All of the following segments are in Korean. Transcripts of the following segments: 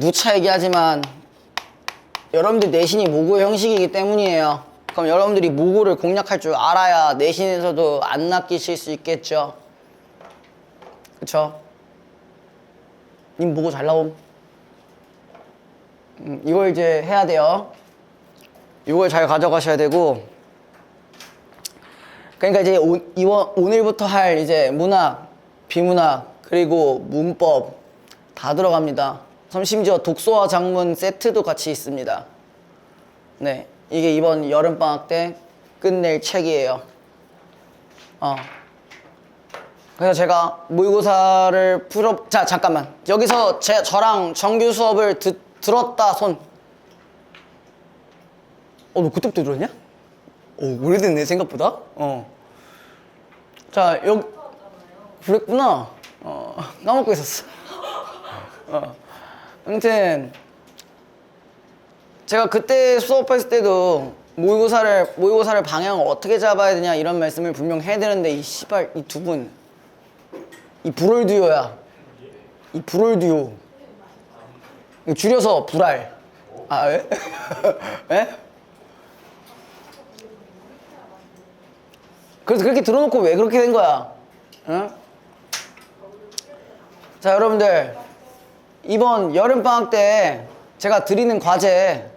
누차 얘기하지만 여러분들 내신이 모고 형식이기 때문이에요. 그럼 여러분들이 모고를 공략할 줄 알아야 내신에서도 안 낚이실 수 있겠죠. 그쵸? 님 모고 잘 나옴. 이걸 이제 해야 돼요. 이걸 잘 가져가셔야 되고, 그러니까 이제 오늘부터 할 이제 문학, 비문학, 그리고 문법 다 들어갑니다. 그럼 심지어 독서와 작문 세트도 같이 있습니다. 네, 이게 이번 여름방학 때 끝낼 책이에요. 그래서 제가 모의고사를 자, 잠깐만. 여기서 저랑 정규 수업을 들었다 손. 너 그때부터 들었냐? 오래됐네, 생각보다. 자, 여기, 그랬구나. 까먹고 있었어. 아무튼, 제가 그때 수업했을 때도 모의고사를 방향을 어떻게 잡아야 되냐 이런 말씀을 분명 해드렸는데, 이 씨발, 이 두 분. 이 불알 듀오야. 이 불알 듀오. 줄여서 불알. 아, 왜? 왜? 그래서 그렇게 들어놓고 왜 그렇게 된 거야? 응? 자, 여러분들. 이번 여름방학 때 제가 드리는 과제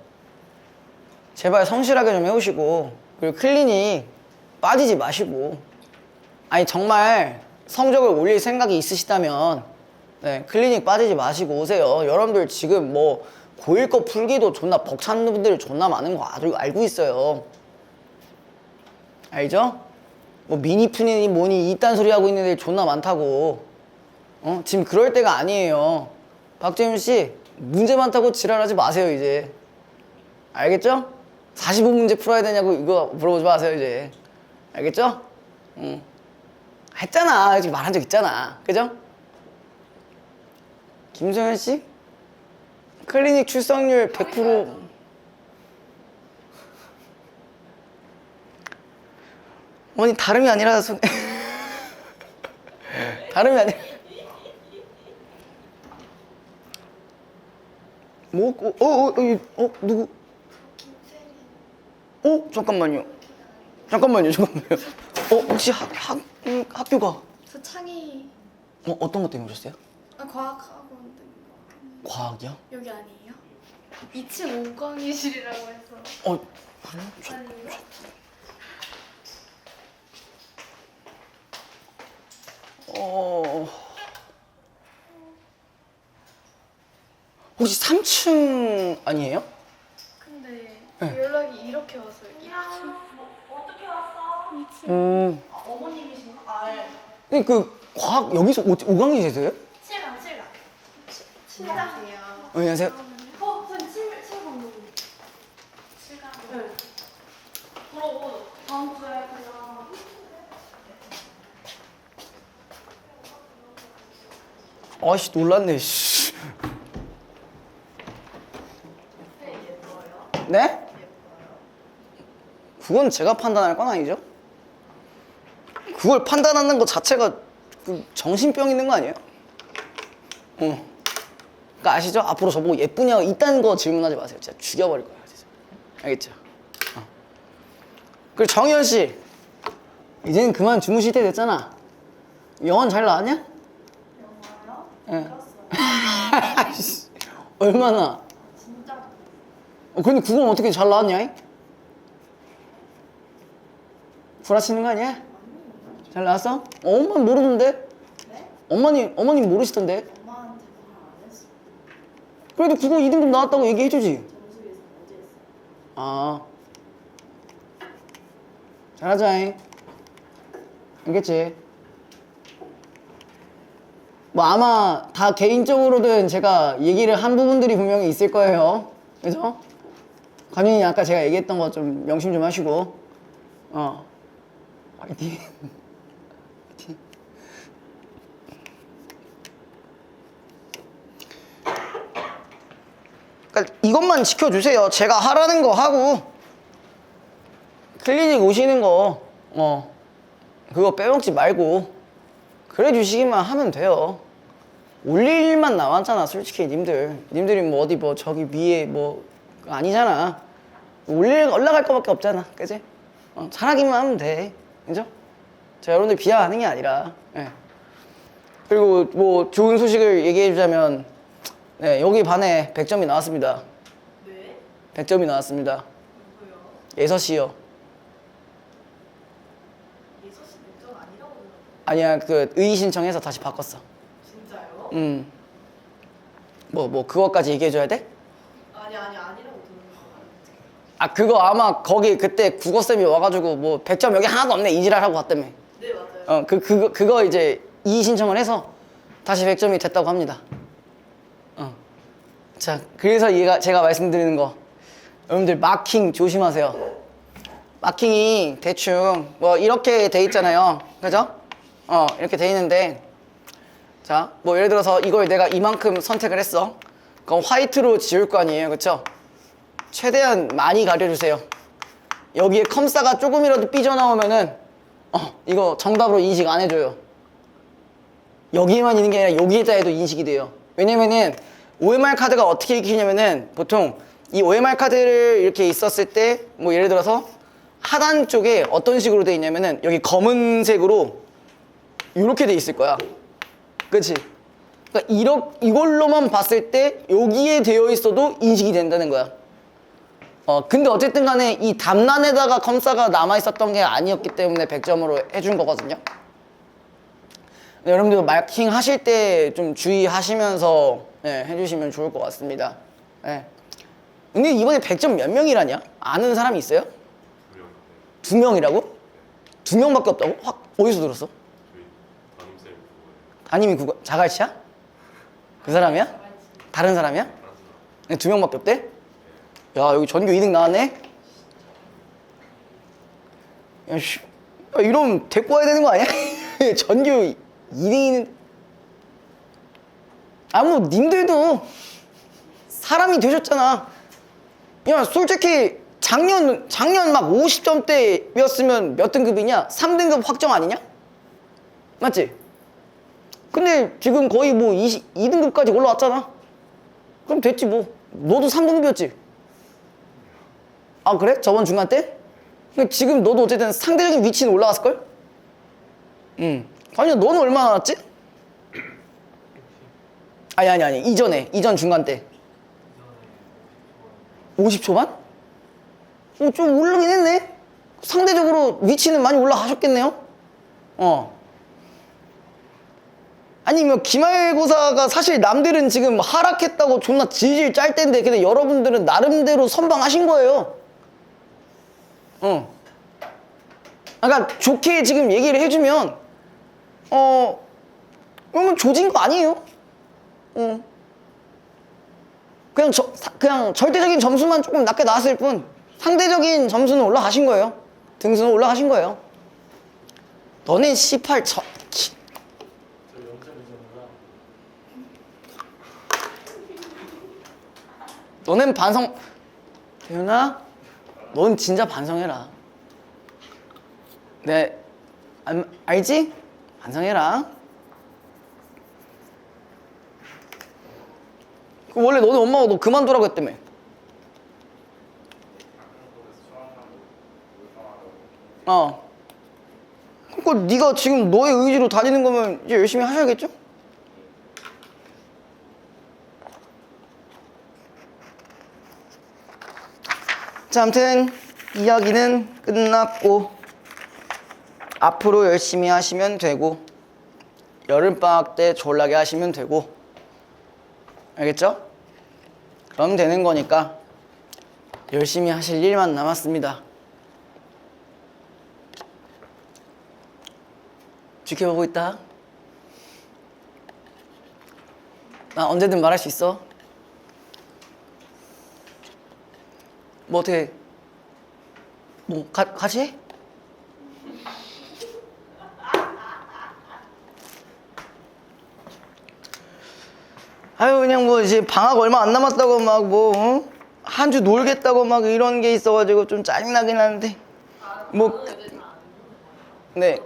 제발 성실하게 좀 해오시고, 그리고 클리닉 빠지지 마시고, 아니 정말 성적을 올릴 생각이 있으시다면 네, 클리닉 빠지지 마시고 오세요. 여러분들 지금 뭐 고1 거 풀기도 존나 벅찬 분들 존나 많은 거 알고 있어요. 알죠? 뭐 미니푼이니 뭐니 이딴 소리 하고 있는 애들 존나 많다고. 지금 그럴 때가 아니에요. 박재윤 씨, 문제 많다고 지랄하지 마세요 이제. 알겠죠? 45문제 풀어야 되냐고 이거 물어보지 마세요 이제. 알겠죠? 했잖아. 지금 말한 적 있잖아. 그죠? 김소연 씨? 클리닉 출석률 100%. 어머니 다름이 아니라 다름이 아니라 뭐? 누구? 잠깐만요. 혹시 학교가? 저 창의 어떤 것 때문에 오셨어요? 과학학원 때문에. 과학이요? 여기 아니에요? 2층 5강의실이라고 해서. 그래요? 혹시 3층 아니에요? 근데 네. 연락이 이렇게 왔어요. 2층. 어떻게 왔어? 2층. 어머님이신가? 근데 그 과학 여기서 5강이세요? 7강, 7강. 7강이요. 안녕하세요. 선생님 7강. 7강. 네. 그러고 다음 주에 그냥 아씨 놀랐네. 씨. 네? 그건 제가 판단할 건 아니죠. 그걸 판단하는 것 자체가 정신병 있는 거 아니에요? 그러니까 아시죠? 앞으로 저보고 예쁘냐고 이딴 거 질문하지 마세요. 진짜 죽여버릴 거예요. 진짜. 알겠죠? 그리고 정희연 씨, 이제는 그만 주무실 때 됐잖아. 영원 잘 나왔냐? 영어요? 예. 얼마나? 진짜 근데 그건 어떻게 잘 나왔냐? 구라치는 거 아니야? 잘 나왔어? 엄마는 모르는데? 네? 어머님 모르시던데? 엄마한테 말 안 했어. 그래도 그거 2등급 나왔다고 얘기해주지. 정수기에서 어제 했어. 아, 잘하자잉. 알겠지? 뭐 아마 다 개인적으로든 제가 얘기를 한 부분들이 분명히 있을 거예요. 그죠? 관윤이 아까 제가 얘기했던 거 좀 명심 좀 하시고. 화이팅. 화이팅. 그러니까 이것만 지켜주세요. 제가 하라는 거 하고 클리닉 오시는 거 그거 빼먹지 말고 그래 주시기만 하면 돼요. 올릴 일만 남았잖아 솔직히 님들이 뭐 어디 뭐 저기 위에 뭐 아니잖아. 올라갈 거밖에 없잖아 그지? 잘하기만 하면 돼 그죠? 자 여러분들 비하하는 게 아니라 예. 그리고 뭐 좋은 소식을 얘기해 주자면 네, 여기 반에 100점이 나왔습니다. 네? 100점이 나왔습니다. 누구요? 예서 씨요. 예서 씨 100점 아니라고 들었는데. 아니야 그 의의 신청해서 다시 바꿨어. 진짜요? 뭐 그거까지 얘기해 줘야 돼? 아니라고 들었는데. 아 그거 아마 거기 그때 국어쌤이 와가지고 뭐 100점 여기 하나도 없네 이지랄 하고 갔다며. 네, 맞아요. 그거 이제 이의 신청을 해서 다시 100점이 됐다고 합니다. 자 그래서 제가 말씀드리는 거 여러분들 마킹 조심하세요. 마킹이 대충 뭐 이렇게 돼 있잖아요 그죠? 이렇게 돼 있는데 자 뭐 예를 들어서 이걸 내가 이만큼 선택을 했어. 그럼 화이트로 지울 거 아니에요 그쵸? 최대한 많이 가려주세요. 여기에 컴사가 조금이라도 삐져나오면은 이거 정답으로 인식 안 해줘요. 여기에만 있는 게 아니라 여기에다 해도 인식이 돼요. 왜냐면은 OMR 카드가 어떻게 익히냐면은 보통 이 OMR 카드를 이렇게 있었을 때 뭐 예를 들어서 하단 쪽에 어떤 식으로 돼 있냐면은 여기 검은색으로 이렇게 돼 있을 거야. 그치? 그러니까 이걸로만 봤을 때 여기에 되어 있어도 인식이 된다는 거야. 근데 어쨌든 간에 이 답란에다가 컴사가 남아 있었던 게 아니었기 때문에 100점으로 해준 거거든요. 네, 여러분들 마킹 하실 때 좀 주의하시면서 네, 해주시면 좋을 것 같습니다. 네. 근데 이번에 100점 몇 명이라냐? 아는 사람이 있어요? 2명. 2명이라고? 2명밖에 없다고? 어디서 들었어? 담임이 국어 자갈치야? 그 사람이야? 다른 사람이야? 2명밖에 없대? 야 여기 전교 2등 나왔네? 야, 이러면 데리고 와야 되는 거 아니야? 전교 2등이는 뭐 님들도 사람이 되셨잖아. 야 솔직히 작년 막 50점대였으면 몇 등급이냐? 3등급 확정 아니냐? 맞지? 근데 지금 거의 뭐 2등급까지 올라왔잖아. 그럼 됐지 뭐. 너도 3등급이었지? 아 그래? 저번 중간 때? 근데 지금 너도 어쨌든 상대적인 위치는 올라갔을걸? 아니 너는 얼마나 나왔지? 아니 이전 중간 때 50초반? 좀 오르긴 했네. 상대적으로 위치는 많이 올라가셨겠네요. 아니면 기말고사가 사실 남들은 지금 하락했다고 존나 질질 짤 텐데 근데 여러분들은 나름대로 선방하신 거예요. 그러니까 좋게 지금 얘기를 해주면 그러면 조진 거 아니에요. 그냥 절대적인 점수만 조금 낮게 나왔을 뿐 상대적인 점수는 올라가신 거예요. 등수는 올라가신 거예요. 너넨 18 너넨 반성 대윤아 넌 진짜 반성해라. 네 알지? 반성해라. 원래 너네 엄마가 너 그만두라고 했다며. 그러니까 네가 지금 너의 의지로 다니는 거면 이제 열심히 하셔야겠죠? 자, 아무튼 이야기는 끝났고 앞으로 열심히 하시면 되고 여름방학 때 졸라게 하시면 되고 알겠죠? 그럼 되는 거니까 열심히 하실 일만 남았습니다. 지켜보고 있다. 나 언제든 말할 수 있어. 뭐 어떻게 뭐 같이 해? 아유 그냥 뭐 이제 방학 얼마 안 남았다고 막 뭐 한 주 놀겠다고 막 이런 게 있어가지고 좀 짜증나긴 하는데 뭐 네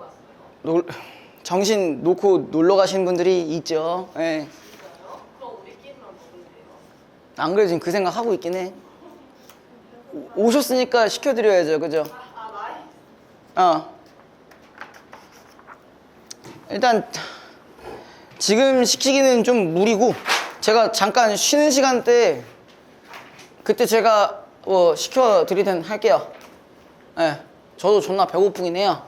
정신 놓고 놀러 가시는 분들이 있죠. 네. 안 그래도 지금 그 생각 하고 있긴 해. 오셨으니까 시켜드려야죠, 그죠? 나이. 일단 지금 시키기는 좀 무리고 제가 잠깐 쉬는 시간 때 그때 제가 시켜드리든 할게요. 네, 저도 존나 배고프긴 해요.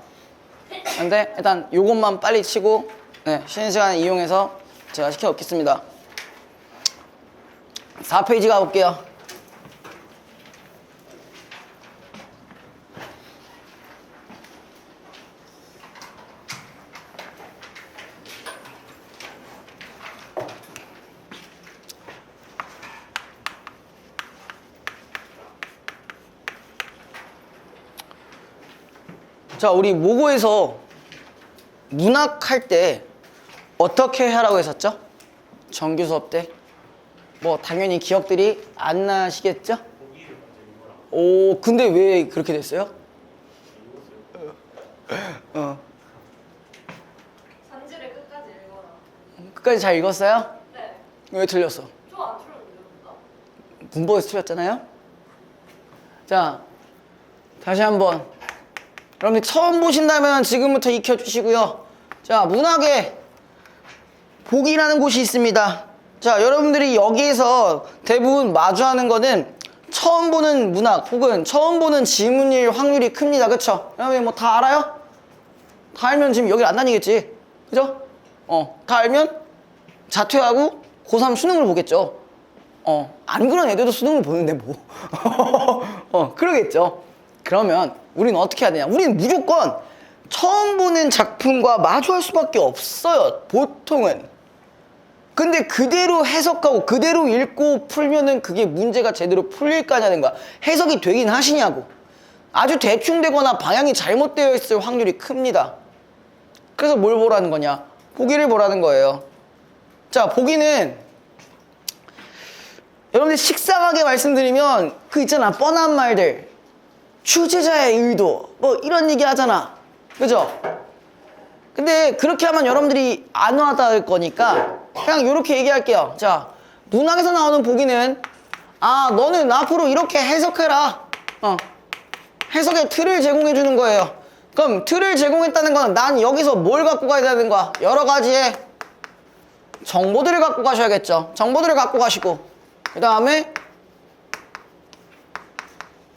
근데 일단 요것만 빨리 치고 네, 쉬는 시간 이용해서 제가 시켜 놓겠습니다. 4페이지 가볼게요. 자, 우리 모고에서 문학할 때 어떻게 하라고 했었죠? 정규 수업 때. 뭐 당연히 기억들이 안 나시겠죠? 오, 근데 왜 그렇게 됐어요? 산지를 끝까지 읽어라. 끝까지 잘 읽었어요? 네. 왜 틀렸어? 좀 안 틀렸는데요, 누가? 문법에서 틀렸잖아요? 자, 다시 한번. 여러분들 처음 보신다면 지금부터 익혀주시고요. 자, 문학에 복이라는 곳이 있습니다. 자, 여러분들이 여기에서 대부분 마주하는 거는 처음 보는 문학 혹은 처음 보는 지문일 확률이 큽니다. 그쵸? 여러분 뭐 다 알아요? 다 알면 지금 여기 안 다니겠지. 그죠? 다 알면 자퇴하고 고3 수능을 보겠죠. 안 그런 애들도 수능을 보는데 뭐. 그러겠죠. 그러면 우리는 어떻게 해야 되냐? 우리는 무조건 처음 보는 작품과 마주할 수밖에 없어요. 보통은. 근데 그대로 해석하고 그대로 읽고 풀면은 그게 문제가 제대로 풀릴 거냐는 거야. 해석이 되긴 하시냐고. 아주 대충 되거나 방향이 잘못되어 있을 확률이 큽니다. 그래서 뭘 보라는 거냐? 보기를 보라는 거예요. 자, 보기는 여러분들 식상하게 말씀드리면 그 있잖아, 뻔한 말들. 취재자의 의도 뭐 이런 얘기 하잖아. 그죠? 근데 그렇게 하면 여러분들이 안 와닿을 거니까 그냥 이렇게 얘기할게요. 자, 문학에서 나오는 보기는 너는 앞으로 이렇게 해석해라. 해석의 틀을 제공해 주는 거예요. 그럼 틀을 제공했다는 건 난 여기서 뭘 갖고 가야 되는 거야? 여러 가지의 정보들을 갖고 가셔야겠죠. 정보들을 갖고 가시고 그 다음에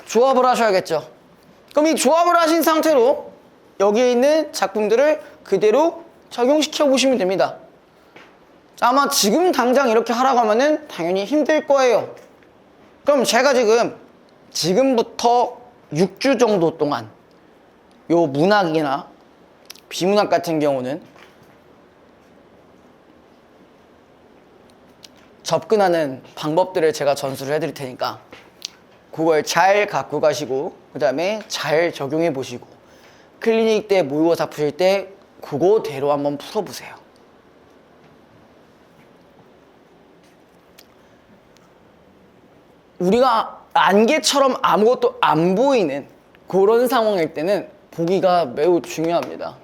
조합을 하셔야겠죠. 그럼 이 조합을 하신 상태로 여기에 있는 작품들을 그대로 적용시켜 보시면 됩니다. 자, 아마 지금 당장 이렇게 하라고 하면은 당연히 힘들 거예요. 그럼 제가 지금부터 6주 정도 동안 요 문학이나 비문학 같은 경우는 접근하는 방법들을 제가 전수를 해드릴 테니까 그걸 잘 갖고 가시고 그 다음에 잘 적용해 보시고 클리닉 때 모의고사 푸실 때 그거대로 한번 풀어보세요. 우리가 안개처럼 아무것도 안 보이는 그런 상황일 때는 보기가 매우 중요합니다.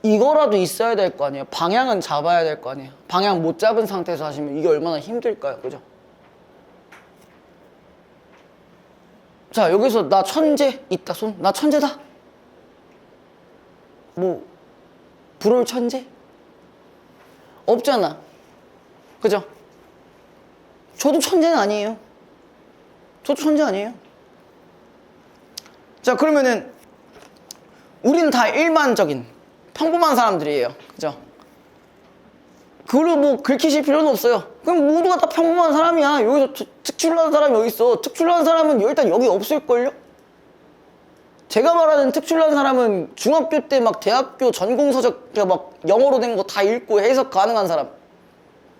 이거라도 있어야 될 거 아니에요. 방향은 잡아야 될 거 아니에요. 방향 못 잡은 상태에서 하시면 이게 얼마나 힘들까요? 그죠? 자, 여기서 나 천재 있다 손? 나 천재다? 뭐 불올 천재? 없잖아. 그죠? 저도 천재는 아니에요. 저도 천재 아니에요. 자, 그러면은 우리는 다 일반적인 평범한 사람들이에요. 그죠? 그걸로 뭐 긁히실 필요는 없어요. 그럼 모두가 다 평범한 사람이야. 여기서 특출난 사람이 어디 있어? 특출난 사람은 일단 여기 없을걸요? 제가 말하는 특출난 사람은 중학교 때 막 대학교 전공서적 막 영어로 된 거 다 읽고 해석 가능한 사람.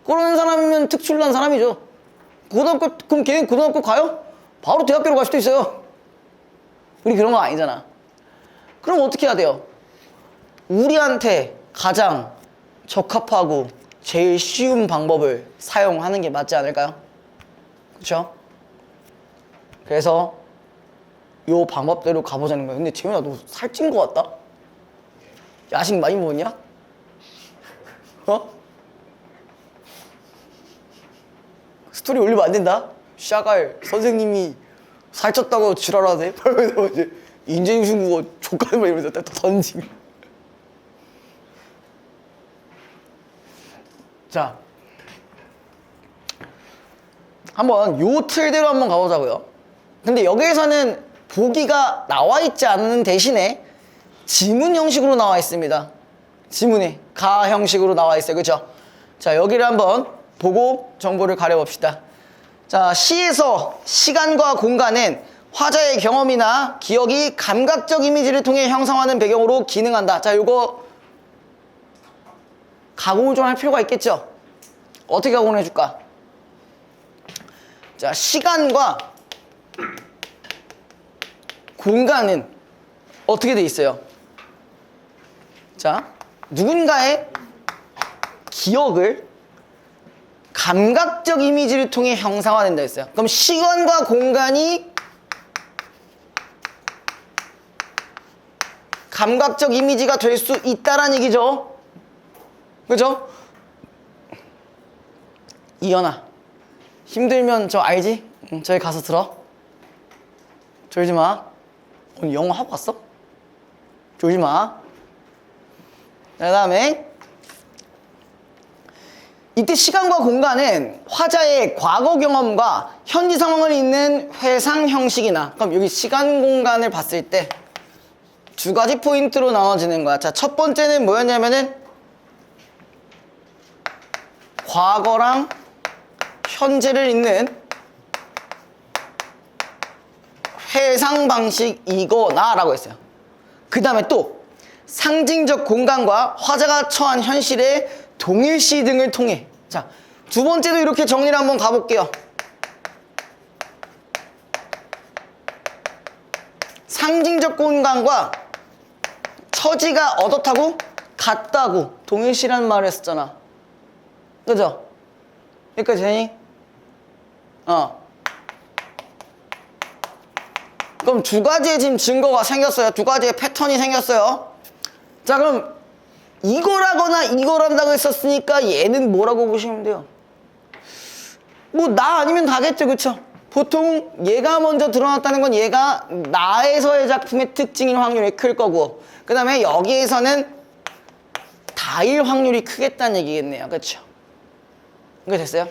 그런 사람이면 특출난 사람이죠. 고등학교, 그럼 걔는 고등학교 가요? 바로 대학교로 갈 수도 있어요. 우리 그런 거 아니잖아. 그럼 어떻게 해야 돼요? 우리한테 가장 적합하고 제일 쉬운 방법을 사용하는 게 맞지 않을까요? 그렇죠? 그래서 요 방법대로 가보자는 거예요. 근데 재훈아, 너 살찐 거 같다? 야식 많이 먹었냐? 어? 스토리 올리면 안 된다? 샤갈 선생님이 살쪘다고 지랄하네? 그러면서 이제 인증신고가 족가는 말 이러면서 딱 던지고. 자, 한번 요 틀대로 한번 가보자고요. 근데 여기에서는 보기가 나와 있지 않는 대신에 지문 형식으로 나와 있습니다. 지문이 가 형식으로 나와 있어요. 그렇죠? 자, 여기를 한번 보고 정보를 가려봅시다. 자, 시에서 시간과 공간은 화자의 경험이나 기억이 감각적 이미지를 통해 형성하는 배경으로 기능한다. 자, 요거 가공을 좀 할 필요가 있겠죠? 어떻게 가공을 해줄까? 자, 시간과 공간은 어떻게 돼 있어요? 자, 누군가의 기억을 감각적 이미지를 통해 형상화된다 했어요. 그럼 시간과 공간이 감각적 이미지가 될 수 있다라는 얘기죠. 그죠? 이연아, 힘들면 저 알지? 응, 저기 가서 들어. 졸지 마. 오늘 영어 하고 왔어? 졸지 마. 그 다음에 이때 시간과 공간은 화자의 과거 경험과 현재 상황을 잇는 회상 형식이나, 그럼 여기 시간 공간을 봤을 때 두 가지 포인트로 나눠지는 거야. 자, 첫 번째는 뭐였냐면은 과거랑 현재를 잇는 회상 방식이거나 라고 했어요. 그 다음에 또 상징적 공간과 화자가 처한 현실의 동일시 등을 통해. 자, 두 번째도 이렇게 정리를 한번 가볼게요. 상징적 공간과 처지가 어떻다고? 같다고 동일시라는 말을 했었잖아. 그죠? 여기까지 되니? 그럼 두 가지의 지금 증거가 생겼어요. 두 가지의 패턴이 생겼어요. 자, 그럼 이거라거나 이거란다고 했었으니까 얘는 뭐라고 보시면 돼요? 뭐 나 아니면 다겠죠. 그쵸? 보통 얘가 먼저 드러났다는 건 얘가 나에서의 작품의 특징일 확률이 클 거고, 그 다음에 여기에서는 다일 확률이 크겠다는 얘기겠네요. 그쵸? 이거 됐어요?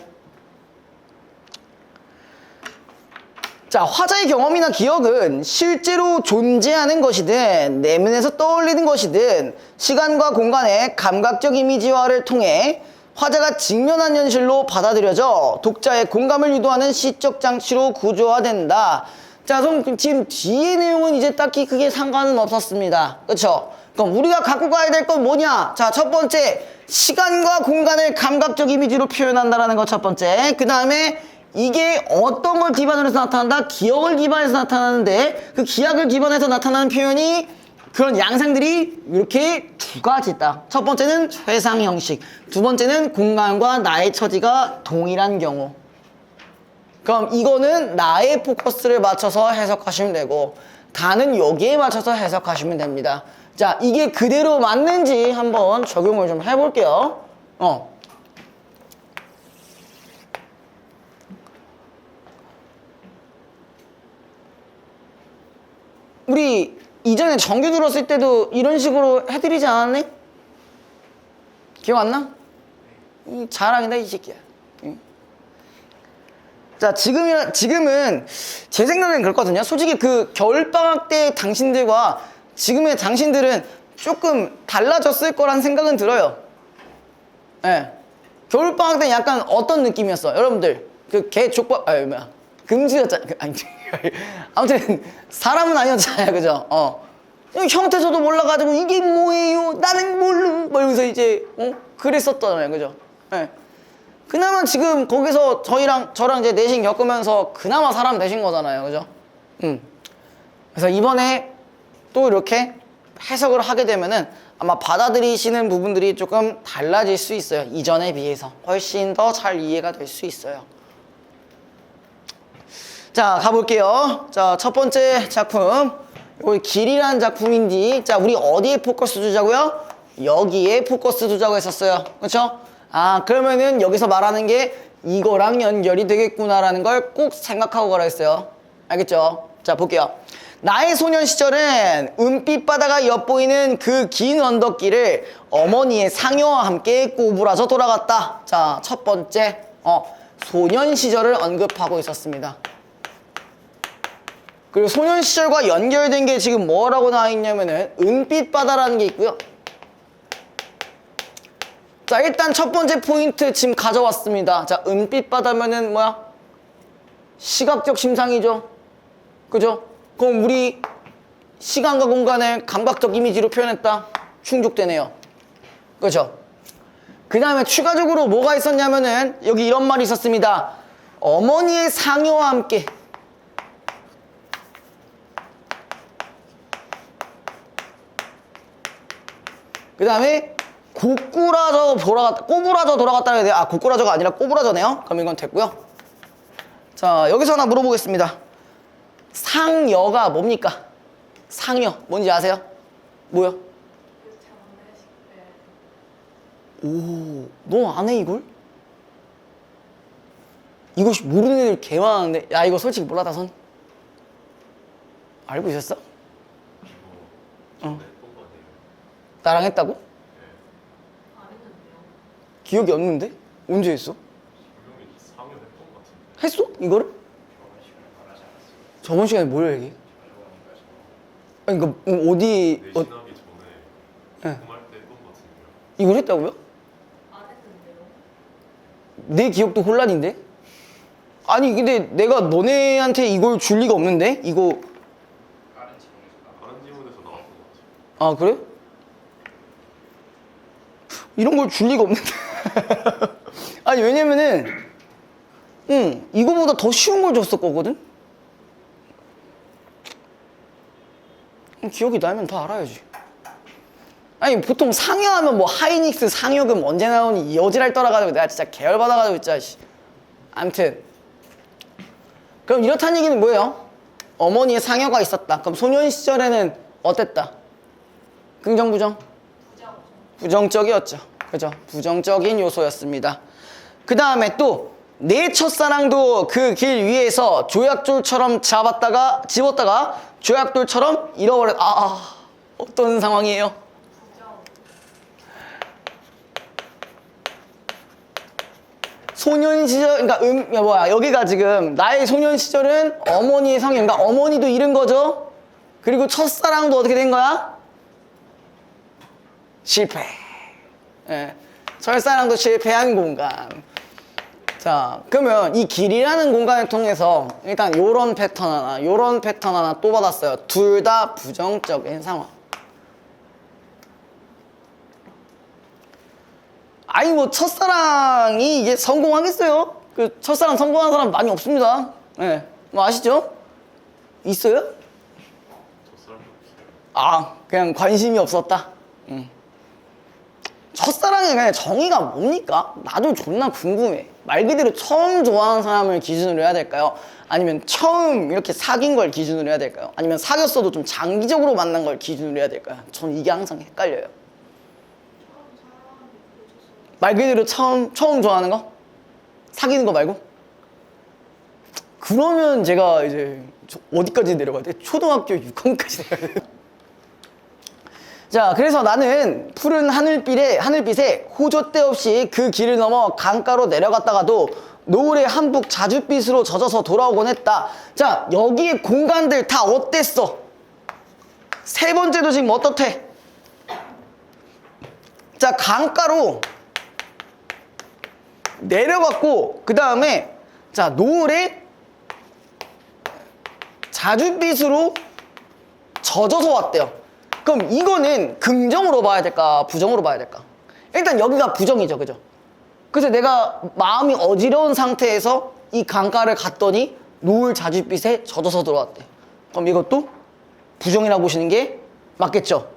자, 화자의 경험이나 기억은 실제로 존재하는 것이든 내면에서 떠올리는 것이든 시간과 공간의 감각적 이미지화를 통해 화자가 직면한 현실로 받아들여져 독자의 공감을 유도하는 시적 장치로 구조화된다. 자, 그럼 지금 뒤의 내용은 이제 딱히 크게 상관은 없었습니다. 그쵸? 그럼 우리가 갖고 가야 될 건 뭐냐? 자, 첫 번째, 시간과 공간을 감각적 이미지로 표현한다라는 거 첫 번째. 그 다음에 이게 어떤 걸 기반으로 해서 나타난다? 기억을 기반해서 나타나는데 그 기억을 기반해서 나타나는 표현이 그런 양상들이 이렇게 두 가지다. 첫 번째는 회상 형식, 두 번째는 공간과 나의 처지가 동일한 경우. 그럼 이거는 나의 포커스를 맞춰서 해석하시면 되고, 다는 여기에 맞춰서 해석하시면 됩니다. 자, 이게 그대로 맞는지 한번 적용을 좀 해볼게요. 우리 이전에 정규 들었을 때도 이런 식으로 해드리지 않았네? 기억 안 나? 이 자랑이다 이 새끼야. 응. 자, 지금은 제 생각엔 그렇거든요. 솔직히 그 겨울방학 때 당신들과 지금의 당신들은 조금 달라졌을 거란 생각은 들어요. 예. 네. 겨울방학 때 약간 어떤 느낌이었어? 여러분들 그 개 족밥 금지였잖아. 아니 아무튼 사람은 아니었잖아요. 그죠? 형태서도 몰라가지고 이게 뭐예요? 나는 모르. 뭐 이러면서 이제 그랬었잖아요. 그죠? 네. 그나마 지금 거기서 저랑 이제 내신 겪으면서 그나마 사람 되신 거잖아요. 그죠? 그래서 이번에 또 이렇게 해석을 하게 되면은 아마 받아들이시는 부분들이 조금 달라질 수 있어요. 이전에 비해서 훨씬 더 잘 이해가 될 수 있어요. 자, 가볼게요. 자, 첫 번째 작품. 이거 길이라는 작품인지, 자, 우리 어디에 포커스 두자고요? 여기에 포커스 두자고 했었어요. 그렇죠? 아, 그러면은 여기서 말하는 게 이거랑 연결이 되겠구나라는 걸 꼭 생각하고 가라 했어요. 알겠죠? 자, 볼게요. 나의 소년 시절은 은빛바다가 엿보이는 그 긴 언덕길을 어머니의 상여와 함께 꼬부라져 돌아갔다. 자, 첫 번째, 소년 시절을 언급하고 있었습니다. 그리고 소년 시절과 연결된 게 지금 뭐라고 나와 있냐면은 은빛바다라는 게 있고요. 자, 일단 첫 번째 포인트 지금 가져왔습니다. 자, 은빛바다면은 뭐야? 시각적 심상이죠. 그죠? 그럼 우리 시간과 공간을 감각적 이미지로 표현했다. 충족되네요. 그죠? 그 다음에 추가적으로 뭐가 있었냐면은 여기 이런 말이 있었습니다. 어머니의 상여와 함께. 그 다음에 꼬꾸라져 돌아갔다. 꼬부라져 돌아갔다 해야 돼요. 아, 꼬꾸라져가 아니라 꼬부라져네요. 그럼 이건 됐고요. 자, 여기서 하나 물어보겠습니다. 상여가 뭡니까? 상여 뭔지 아세요? 뭐야? 오, 너 안 해 이걸? 이거 모르는 애들 개 많은데. 야, 이거 솔직히 몰라 다선. 알고 있었어? 나랑 했다고? 안 했는데요. 기억이 없는데? 언제 했어? 분명히 상여 했던 것 같은데. 했어? 이거를? 저번 시간에 뭘 얘기해? 아니, 그니까 어디 내신하기 전에 네. 녹음할 때 했던 것 같은데요. 이걸 했다고요? 안 했는데요. 내 기억도 혼란인데? 아니 근데 내가 너네한테 이걸 줄 리가 없는데? 이거 다른 지문에서 나왔던 것 같아요. 아 그래? 이런 걸 줄 리가 없는데 아니 왜냐면은 이거보다 더 쉬운 걸 줬었거든? 기억이 나면 더 알아야지. 아니 보통 상여하면 뭐 하이닉스 상여금 언제 나오니 여지랄 떨어가지고 내가 진짜 계열받아가지고 진짜 암튼 그럼 이렇다는 얘기는 뭐예요? 어머니의 상여가 있었다. 그럼 소년 시절에는 어땠다? 긍정 부정? 부정적이었죠. 그죠? 부정적인 요소였습니다. 그 다음에 또 내 첫사랑도 그 길 위에서 조약돌처럼 집었다가 조약돌처럼 잃어버렸. 어떤 상황이에요? 소년 시절, 그러니까 여기가 지금 나의 소년 시절은 어머니의 상여, 그러니까 어머니도 잃은 거죠. 그리고 첫사랑도 어떻게 된 거야? 실패. 예. 첫사랑도 실패한 공간. 자, 그러면 이 길이라는 공간을 통해서 일단 요런 패턴 하나 또 받았어요. 둘 다 부정적인 상황. 아니 뭐 첫사랑이 이게 성공하겠어요? 그 첫사랑 성공한 사람 많이 없습니다. 예. 뭐 아시죠? 있어요? 첫사랑도 없어요. 아, 그냥 관심이 없었다. 첫사랑의 그냥 정의가 뭡니까? 나도 존나 궁금해. 말 그대로 처음 좋아하는 사람을 기준으로 해야 될까요? 아니면 처음 이렇게 사귄 걸 기준으로 해야 될까요? 아니면 사귀었어도 좀 장기적으로 만난 걸 기준으로 해야 될까요? 전 이게 항상 헷갈려요. 말 그대로 처음 좋아하는 거? 사귀는 거 말고? 그러면 제가 이제 어디까지 내려가야 돼? 초등학교 6학년까지 내려가야 돼. 자, 그래서 나는 푸른 하늘빛에 호젓대 없이 그 길을 넘어 강가로 내려갔다가도 노을의 한북 자줏빛으로 젖어서 돌아오곤 했다. 자, 여기에 공간들 다 어땠어? 세 번째도 지금 어떻대? 자, 강가로 내려갔고 그 다음에 자, 노을의 자줏빛으로 젖어서 왔대요. 그럼 이거는 긍정으로 봐야 될까 부정으로 봐야 될까? 일단 여기가 부정이죠, 그죠? 그래서 내가 마음이 어지러운 상태에서 이 강가를 갔더니 노을 자줏빛에 젖어서 들어왔대. 그럼 이것도 부정이라고 보시는 게 맞겠죠?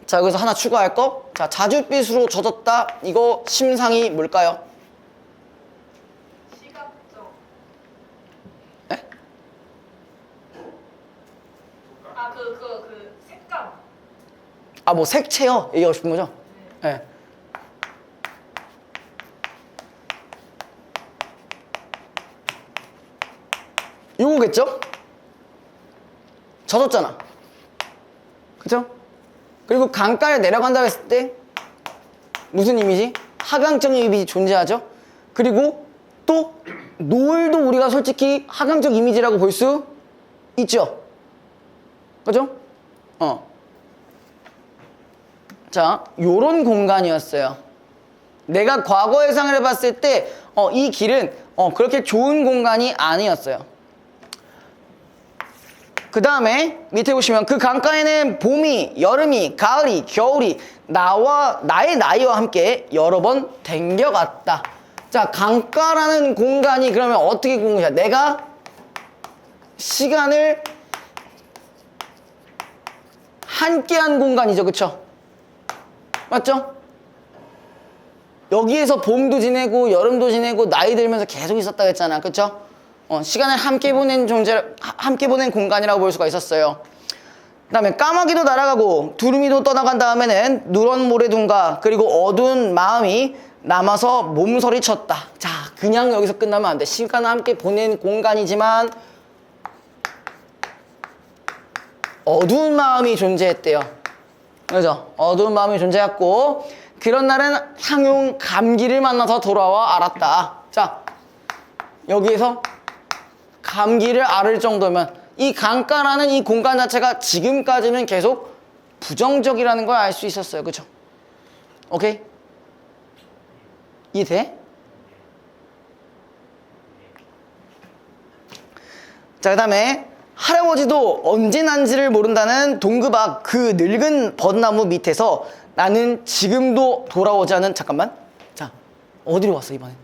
자, 여기서 하나 추가할 거. 자, 자줏빛으로 젖었다. 이거 심상이 뭘까요? 시각적. 에? 그 색감. 아, 뭐 색채요? 얘기하고 싶은 거죠? 네. 들어오겠죠? 젖었잖아. 그쵸? 그리고 강가에 내려간다고 했을 때 무슨 이미지? 하강적 이미지 존재하죠? 그리고 또 노을도 우리가 솔직히 하강적 이미지라고 볼 수 있죠? 그죠? 자, 요런 공간이었어요. 내가 과거 예상을 해봤을 때 이 길은 그렇게 좋은 공간이 아니었어요. 그 다음에 밑에 보시면 그 강가에는 봄이, 여름이, 가을이, 겨울이 나의 나이와 함께 여러 번 댕겨갔다. 자, 강가라는 공간이 그러면 어떻게 공간이야? 내가 시간을 함께한 공간이죠. 그쵸? 맞죠? 여기에서 봄도 지내고 여름도 지내고 나이 들면서 계속 있었다고 했잖아. 그쵸? 시간을 함께 보낸 함께 보낸 공간이라고 볼 수가 있었어요. 그 다음에 까마귀도 날아가고 두루미도 떠나간 다음에는 누런 모래둔가 그리고 어두운 마음이 남아서 몸서리 쳤다. 자, 그냥 여기서 끝나면 안 돼. 시간을 함께 보낸 공간이지만 어두운 마음이 존재했대요. 그죠? 어두운 마음이 존재했고 그런 날은 향용 감기를 만나서 돌아와 알았다. 자, 여기에서 감기를 앓을 정도면 이 강가라는 이 공간 자체가 지금까지는 계속 부정적이라는 걸 알 수 있었어요. 그죠? 오케이? 이해돼? 자, 그 다음에 할아버지도 언제 난지를 모른다는 동급 앞 그 늙은 벚나무 밑에서 나는 지금도 돌아오지 않은 잠깐만. 자, 어디로 왔어 이번엔?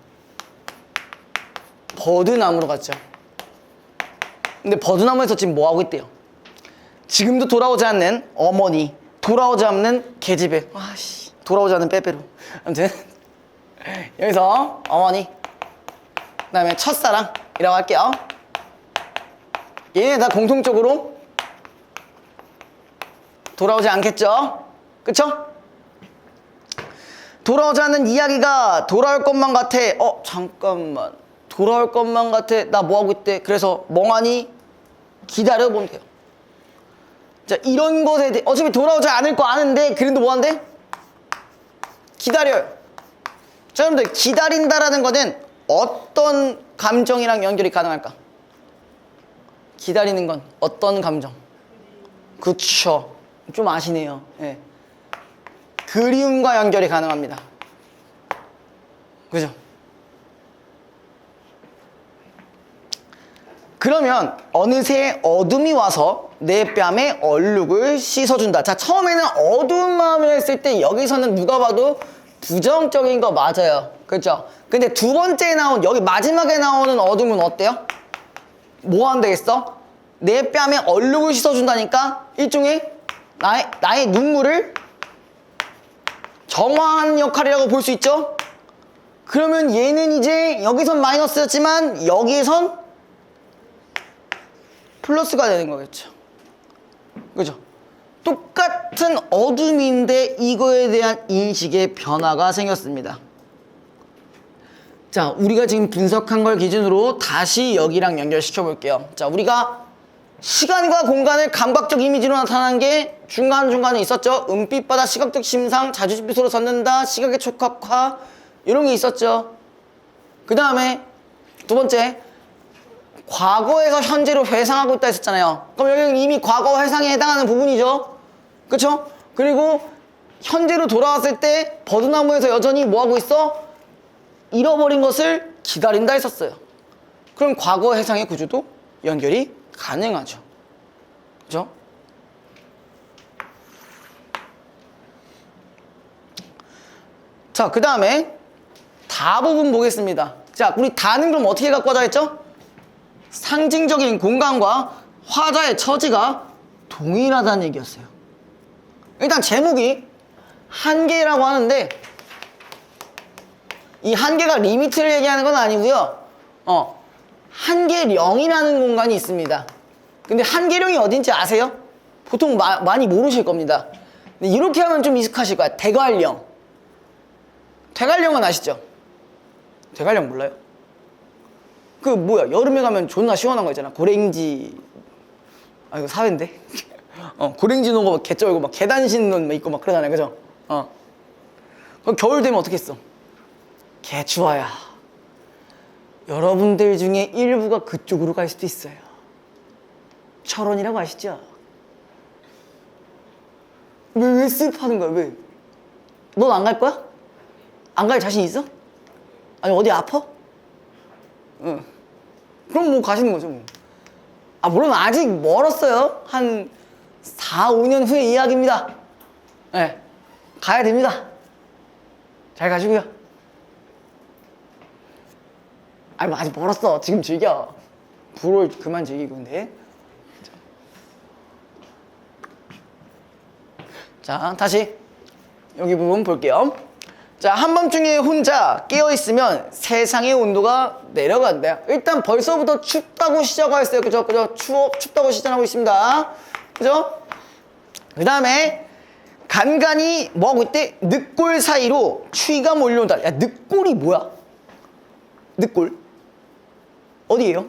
버드나무로 갔죠. 근데 버드나무에서 지금 뭐 하고 있대요? 지금도 돌아오지 않는 어머니, 돌아오지 않는 계집애, 아씨, 돌아오지 않는 빼빼로. 아무튼 여기서 어머니, 그다음에 첫사랑이라고 할게요. 얘네 다 공통적으로 돌아오지 않겠죠? 그쵸? 돌아오지 않는 이야기가 돌아올 것만 같아. 잠깐만. 돌아올 것만 같아. 나 뭐하고 있대? 그래서 멍하니 기다려보면 돼요. 자, 이런 것에 대해 어차피 돌아오지 않을 거 아는데 그래도 뭐한대? 기다려요. 자, 여러분들 기다린다라는 거는 어떤 감정이랑 연결이 가능할까? 기다리는 건 어떤 감정? 그쵸. 좀 아시네요. 예. 그리움과 연결이 가능합니다. 그죠? 그러면 어느새 어둠이 와서 내 뺨에 얼룩을 씻어준다. 자, 처음에는 어두운 마음을 했을 때 여기서는 누가 봐도 부정적인 거 맞아요. 그렇죠? 근데 두 번째 나온 여기 마지막에 나오는 어둠은 어때요? 뭐 하면 되겠어? 내 뺨에 얼룩을 씻어준다니까 일종의 나의 눈물을 정화하는 역할이라고 볼 수 있죠? 그러면 얘는 이제 여기선 마이너스였지만 여기에선 플러스가 되는 거겠죠. 그죠? 똑같은 어둠인데 이거에 대한 인식의 변화가 생겼습니다. 자, 우리가 지금 분석한 걸 기준으로 다시 여기랑 연결시켜 볼게요. 자, 우리가 시간과 공간을 감각적 이미지로 나타난 게 중간중간에 있었죠. 은빛바다, 시각적 심상, 자주빛으로 젖는다, 시각의 촉각화 이런 게 있었죠. 그 다음에 두 번째, 과거에서 현재로 회상하고 있다 했었잖아요. 그럼 여기는 이미 과거 회상에 해당하는 부분이죠. 그쵸? 그리고 현재로 돌아왔을 때 버드나무에서 여전히 뭐하고 있어? 잃어버린 것을 기다린다 했었어요. 그럼 과거 회상의 구조도 연결이 가능하죠. 그죠? 자, 그 다음에 다 부분 보겠습니다. 자, 우리 다는 그럼 어떻게 갖고 가자 했죠? 상징적인 공간과 화자의 처지가 동일하다는 얘기였어요. 일단 제목이 한계라고 하는데 이 한계가 리미트를 얘기하는 건 아니고요. 한계령이라는 공간이 있습니다. 근데 한계령이 어딘지 아세요? 보통 많이 모르실 겁니다. 근데 이렇게 하면 좀 익숙하실 거야. 대관령. 대관령은 아시죠? 대관령 몰라요? 그 뭐야 여름에 가면 존나 시원한 거 있잖아. 고랭지. 아 이거 사회인데. 고랭지 놓은 거 개 쩔고 막 계단 신는 거 있고 막 그러잖아요, 그죠? 그럼 겨울 되면 어떻게 했어? 개 추워요. 여러분들 중에 일부가 그쪽으로 갈 수도 있어요. 철원이라고 아시죠? 왜 습하는 거야, 왜? 넌 안 갈 거야? 안 갈 자신 있어? 아니, 어디 아파? 응. 그럼 뭐 가시는 거죠, 뭐. 아, 물론 아직 멀었어요. 한 4, 5년 후의 이야기입니다. 네. 가야 됩니다. 잘 가시고요. 아니, 뭐 아직 멀었어. 지금 즐겨. 불을 그만 즐기고, 근데. 자, 다시 여기 부분 볼게요. 자, 한밤중에 혼자 깨어있으면 세상의 온도가 내려간대요. 일단 벌써부터 춥다고 시작하였어요. 그죠? 춥다고 시작하고 있습니다. 그죠? 그 다음에 간간히 뭐하고 있대? 늑골 사이로 추위가 몰려온다. 야, 늑골이 뭐야? 늑골? 어디예요?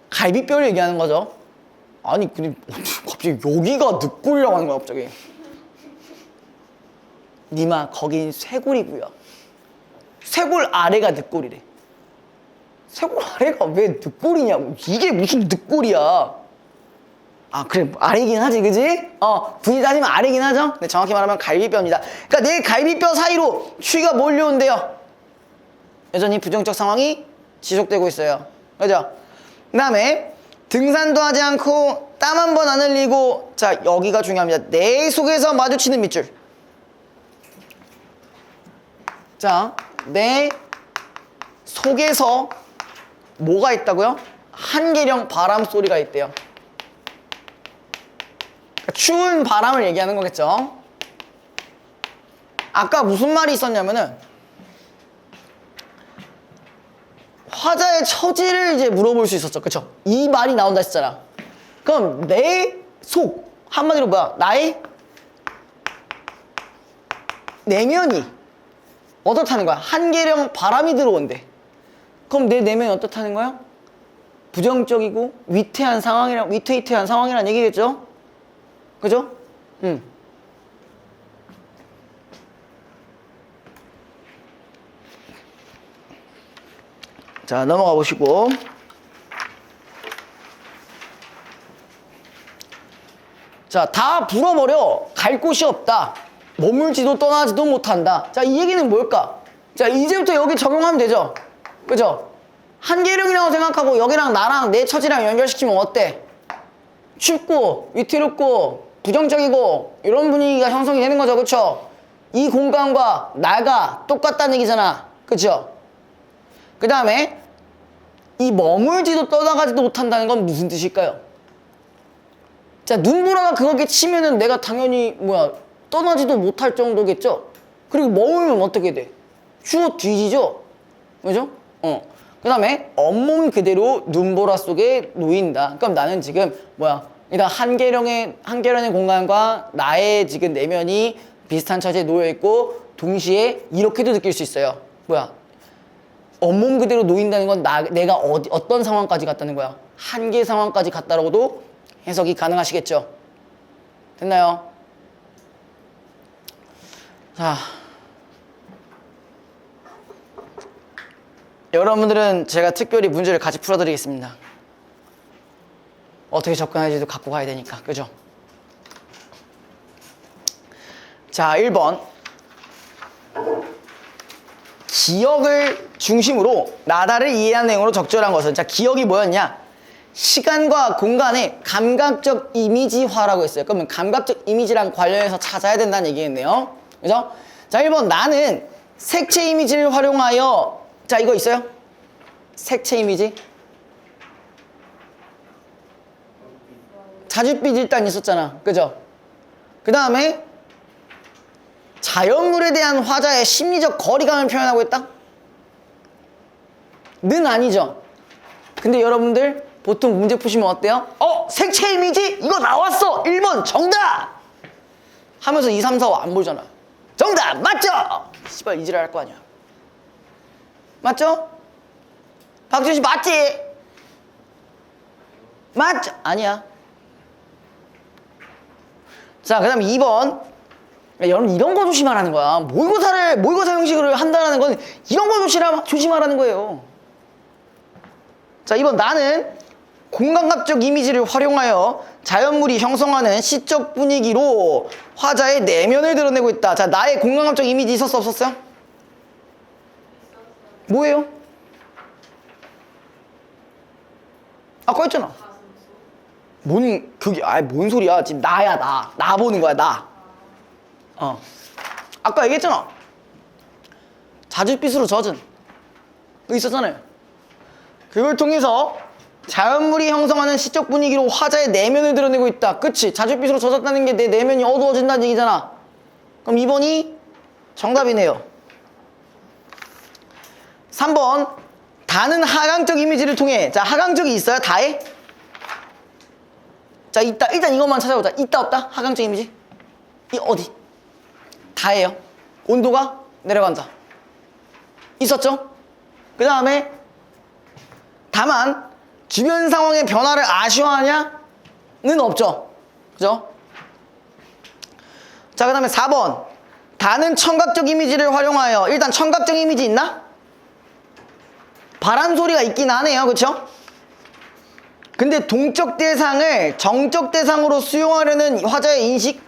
갈비뼈를 얘기하는 거죠. 아니, 근데 갑자기 여기가 늑골이라고 하는 거야, 갑자기. 니마, 거긴 쇄골이고요. 쇄골 아래가 늑골이래. 쇄골 아래가 왜 늑골이냐고. 이게 무슨 늑골이야. 아, 그래, 아래긴 하지, 그지? 분위 따지면 아래긴 하죠? 근데 정확히 말하면 갈비뼈입니다. 그러니까 내 갈비뼈 사이로 추위가 몰려온대요. 여전히 부정적 상황이 지속되고 있어요. 그죠? 그 다음에 등산도 하지 않고 땀 한 번 안 흘리고, 자, 여기가 중요합니다. 내 속에서 마주치는 밑줄. 자, 내 속에서 뭐가 있다고요? 한계령 바람 소리가 있대요. 추운 바람을 얘기하는 거겠죠. 아까 무슨 말이 있었냐면은 화자의 처지를 이제 물어볼 수 있었죠. 그쵸? 이 말이 나온다 했잖아. 그럼 내 속, 한마디로 뭐야? 나의 내면이 어떻다는 거야? 한계령 바람이 들어온대. 그럼 내 내면이 어떻다는 거야? 부정적이고 위태한 상황이란 얘기겠죠? 그죠? 자, 넘어가 보시고. 자, 다 불어버려. 갈 곳이 없다. 머물지도 떠나지도 못한다. 자, 이 얘기는 뭘까? 자, 이제부터 여기 적용하면 되죠? 그죠? 한계령이라고 생각하고 여기랑 나랑 내 처지랑 연결시키면 어때? 춥고 위태롭고 부정적이고 이런 분위기가 형성이 되는 거죠. 그쵸? 이 공간과 나가 똑같다는 얘기잖아. 그쵸? 그 다음에 이 머물지도 떠나가지도 못한다는 건 무슨 뜻일까요? 자, 눈보라가 그거게 치면은 내가 당연히 떠나지도 못할 정도겠죠? 그리고 머물면 어떻게 돼? 추워 뒤지죠? 그죠? 그 다음에 온몸 그대로 눈보라 속에 놓인다. 그럼 나는 지금 일단 한계령의 공간과 나의 지금 내면이 비슷한 처지에 놓여있고 동시에 이렇게도 느낄 수 있어요. 온몸 그대로 놓인다는 건 내가 어떤 상황까지 갔다는 거야? 한계 상황까지 갔다라고도 해석이 가능하시겠죠? 됐나요? 자, 여러분들은 제가 특별히 문제를 같이 풀어드리겠습니다. 어떻게 접근할지도 갖고 가야 되니까, 그죠? 자, 1번. 기억을 중심으로 나다를 이해한 내용으로 적절한 것은, 자, 기억이 뭐였냐? 시간과 공간의 감각적 이미지화라고 했어요. 그러면 감각적 이미지랑 관련해서 찾아야 된다는 얘기겠네요. 그죠? 자, 1번. 나는 색채 이미지를 활용하여, 자, 이거 있어요? 색채 이미지? 자줏빛 일단 있었잖아. 그죠? 그 다음에 자연물에 대한 화자의 심리적 거리감을 표현하고 있다? 는 아니죠. 근데 여러분들 보통 문제 푸시면 어때요? 색채 이미지? 이거 나왔어! 1번 정답! 하면서 2, 3, 4, 5 안 보잖아. 정답! 맞죠? 씨발 이지랄 할 거 아니야. 맞죠? 박준 씨 맞지? 맞죠? 아니야. 자, 그 다음에 2번. 여러분, 이런 거 조심하라는 거야. 모의고사 형식을 한다는 건 이런 거 조심하라는 거예요. 자, 2번. 나는 공간각적 이미지를 활용하여 자연물이 형성하는 시적 분위기로 화자의 내면을 드러내고 있다. 자, 나의 공간각적 이미지 있었어, 없었어요? 뭐예요? 아까 했잖아. 뭔 소리야. 지금 나야, 나 보는 거야, 나. 아까 얘기했잖아. 자줏빛으로 젖은. 그거 있었잖아요. 그걸 통해서 자연물이 형성하는 시적 분위기로 화자의 내면을 드러내고 있다. 그치? 자줏빛으로 젖었다는 게 내 내면이 어두워진다는 얘기잖아. 그럼 2번이 정답이네요. 3번. 다는 하강적 이미지를 통해. 자, 하강적이 있어요? 다에? 자, 있다. 일단 이것만 찾아보자. 있다, 없다? 하강적 이미지? 이 어디? 다예요. 온도가 내려간다. 있었죠? 그 다음에 다만 주변 상황의 변화를 아쉬워하냐는 없죠. 그죠? 자, 그 다음에 4번. 다는 청각적 이미지를 활용하여. 일단 청각적 이미지 있나? 바람 소리가 있긴 하네요. 그쵸? 근데 동적 대상을 정적 대상으로 수용하려는 화자의 인식?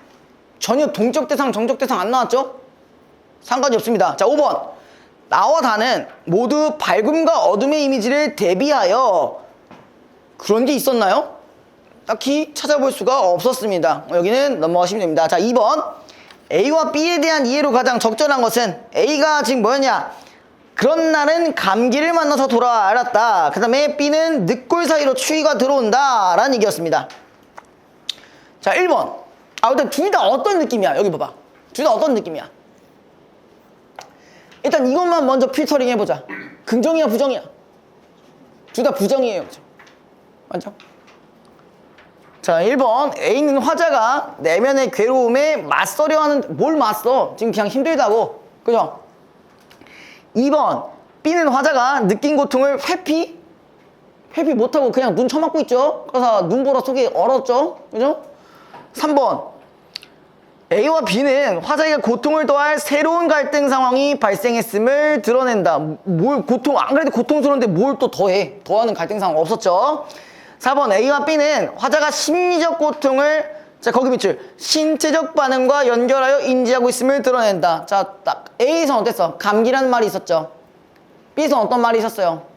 전혀 동적 대상, 정적 대상 안 나왔죠? 상관이 없습니다. 자, 5번. 나와 다는 모두 밝음과 어둠의 이미지를 대비하여. 그런 게 있었나요? 딱히 찾아볼 수가 없었습니다. 여기는 넘어가시면 됩니다. 자, 2번. A와 B에 대한 이해로 가장 적절한 것은 A가 지금 뭐였냐? 그런 날은 감기를 만나서 돌아 알았다. 그 다음에 B는 늑골 사이로 추위가 들어온다 라는 얘기였습니다. 자, 1번. 일단 둘 다 어떤 느낌이야? 여기 봐봐. 둘 다 어떤 느낌이야? 일단 이것만 먼저 필터링 해보자. 긍정이야, 부정이야? 둘 다 부정이에요. 그죠? 맞죠? 자, 1번. A는 화자가 내면의 괴로움에 맞서려 하는, 뭘 맞서? 지금 그냥 힘들다고. 그죠? 2번. B는 화자가 느낀 고통을 회피 못하고 그냥 눈 처맞고 있죠? 그래서 눈보라 속에 얼었죠? 그죠? 3번. A와 B는 화자가 고통을 더할 새로운 갈등 상황이 발생했음을 드러낸다. 안 그래도 고통스러운데 뭘 또 더하는 갈등 상황 없었죠? 4번. A와 B는 화자가 심리적 고통을, 자, 거기 밑줄, 신체적 반응과 연결하여 인지하고 있음을 드러낸다. 자, 딱 A에서는 어땠어? 감기라는 말이 있었죠. B에서는 어떤 말이 있었어요?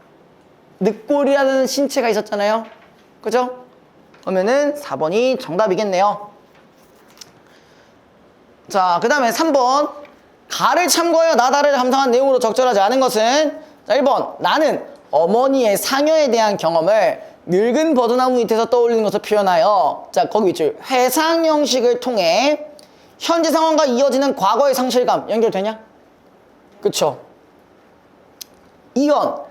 늑골이라는 신체가 있었잖아요. 그죠? 그러면은 4번이 정답이겠네요. 자, 그 다음에 3번. 가를 참고하여 나다를 감상한 내용으로 적절하지 않은 것은? 자, 1번. 나는 어머니의 상여에 대한 경험을 늙은 버드나무 밑에서 떠올리는 것을 표현하여. 자, 거기 밑줄, 회상 형식을 통해 현재 상황과 이어지는 과거의 상실감 연결되냐? 그쵸? 2번.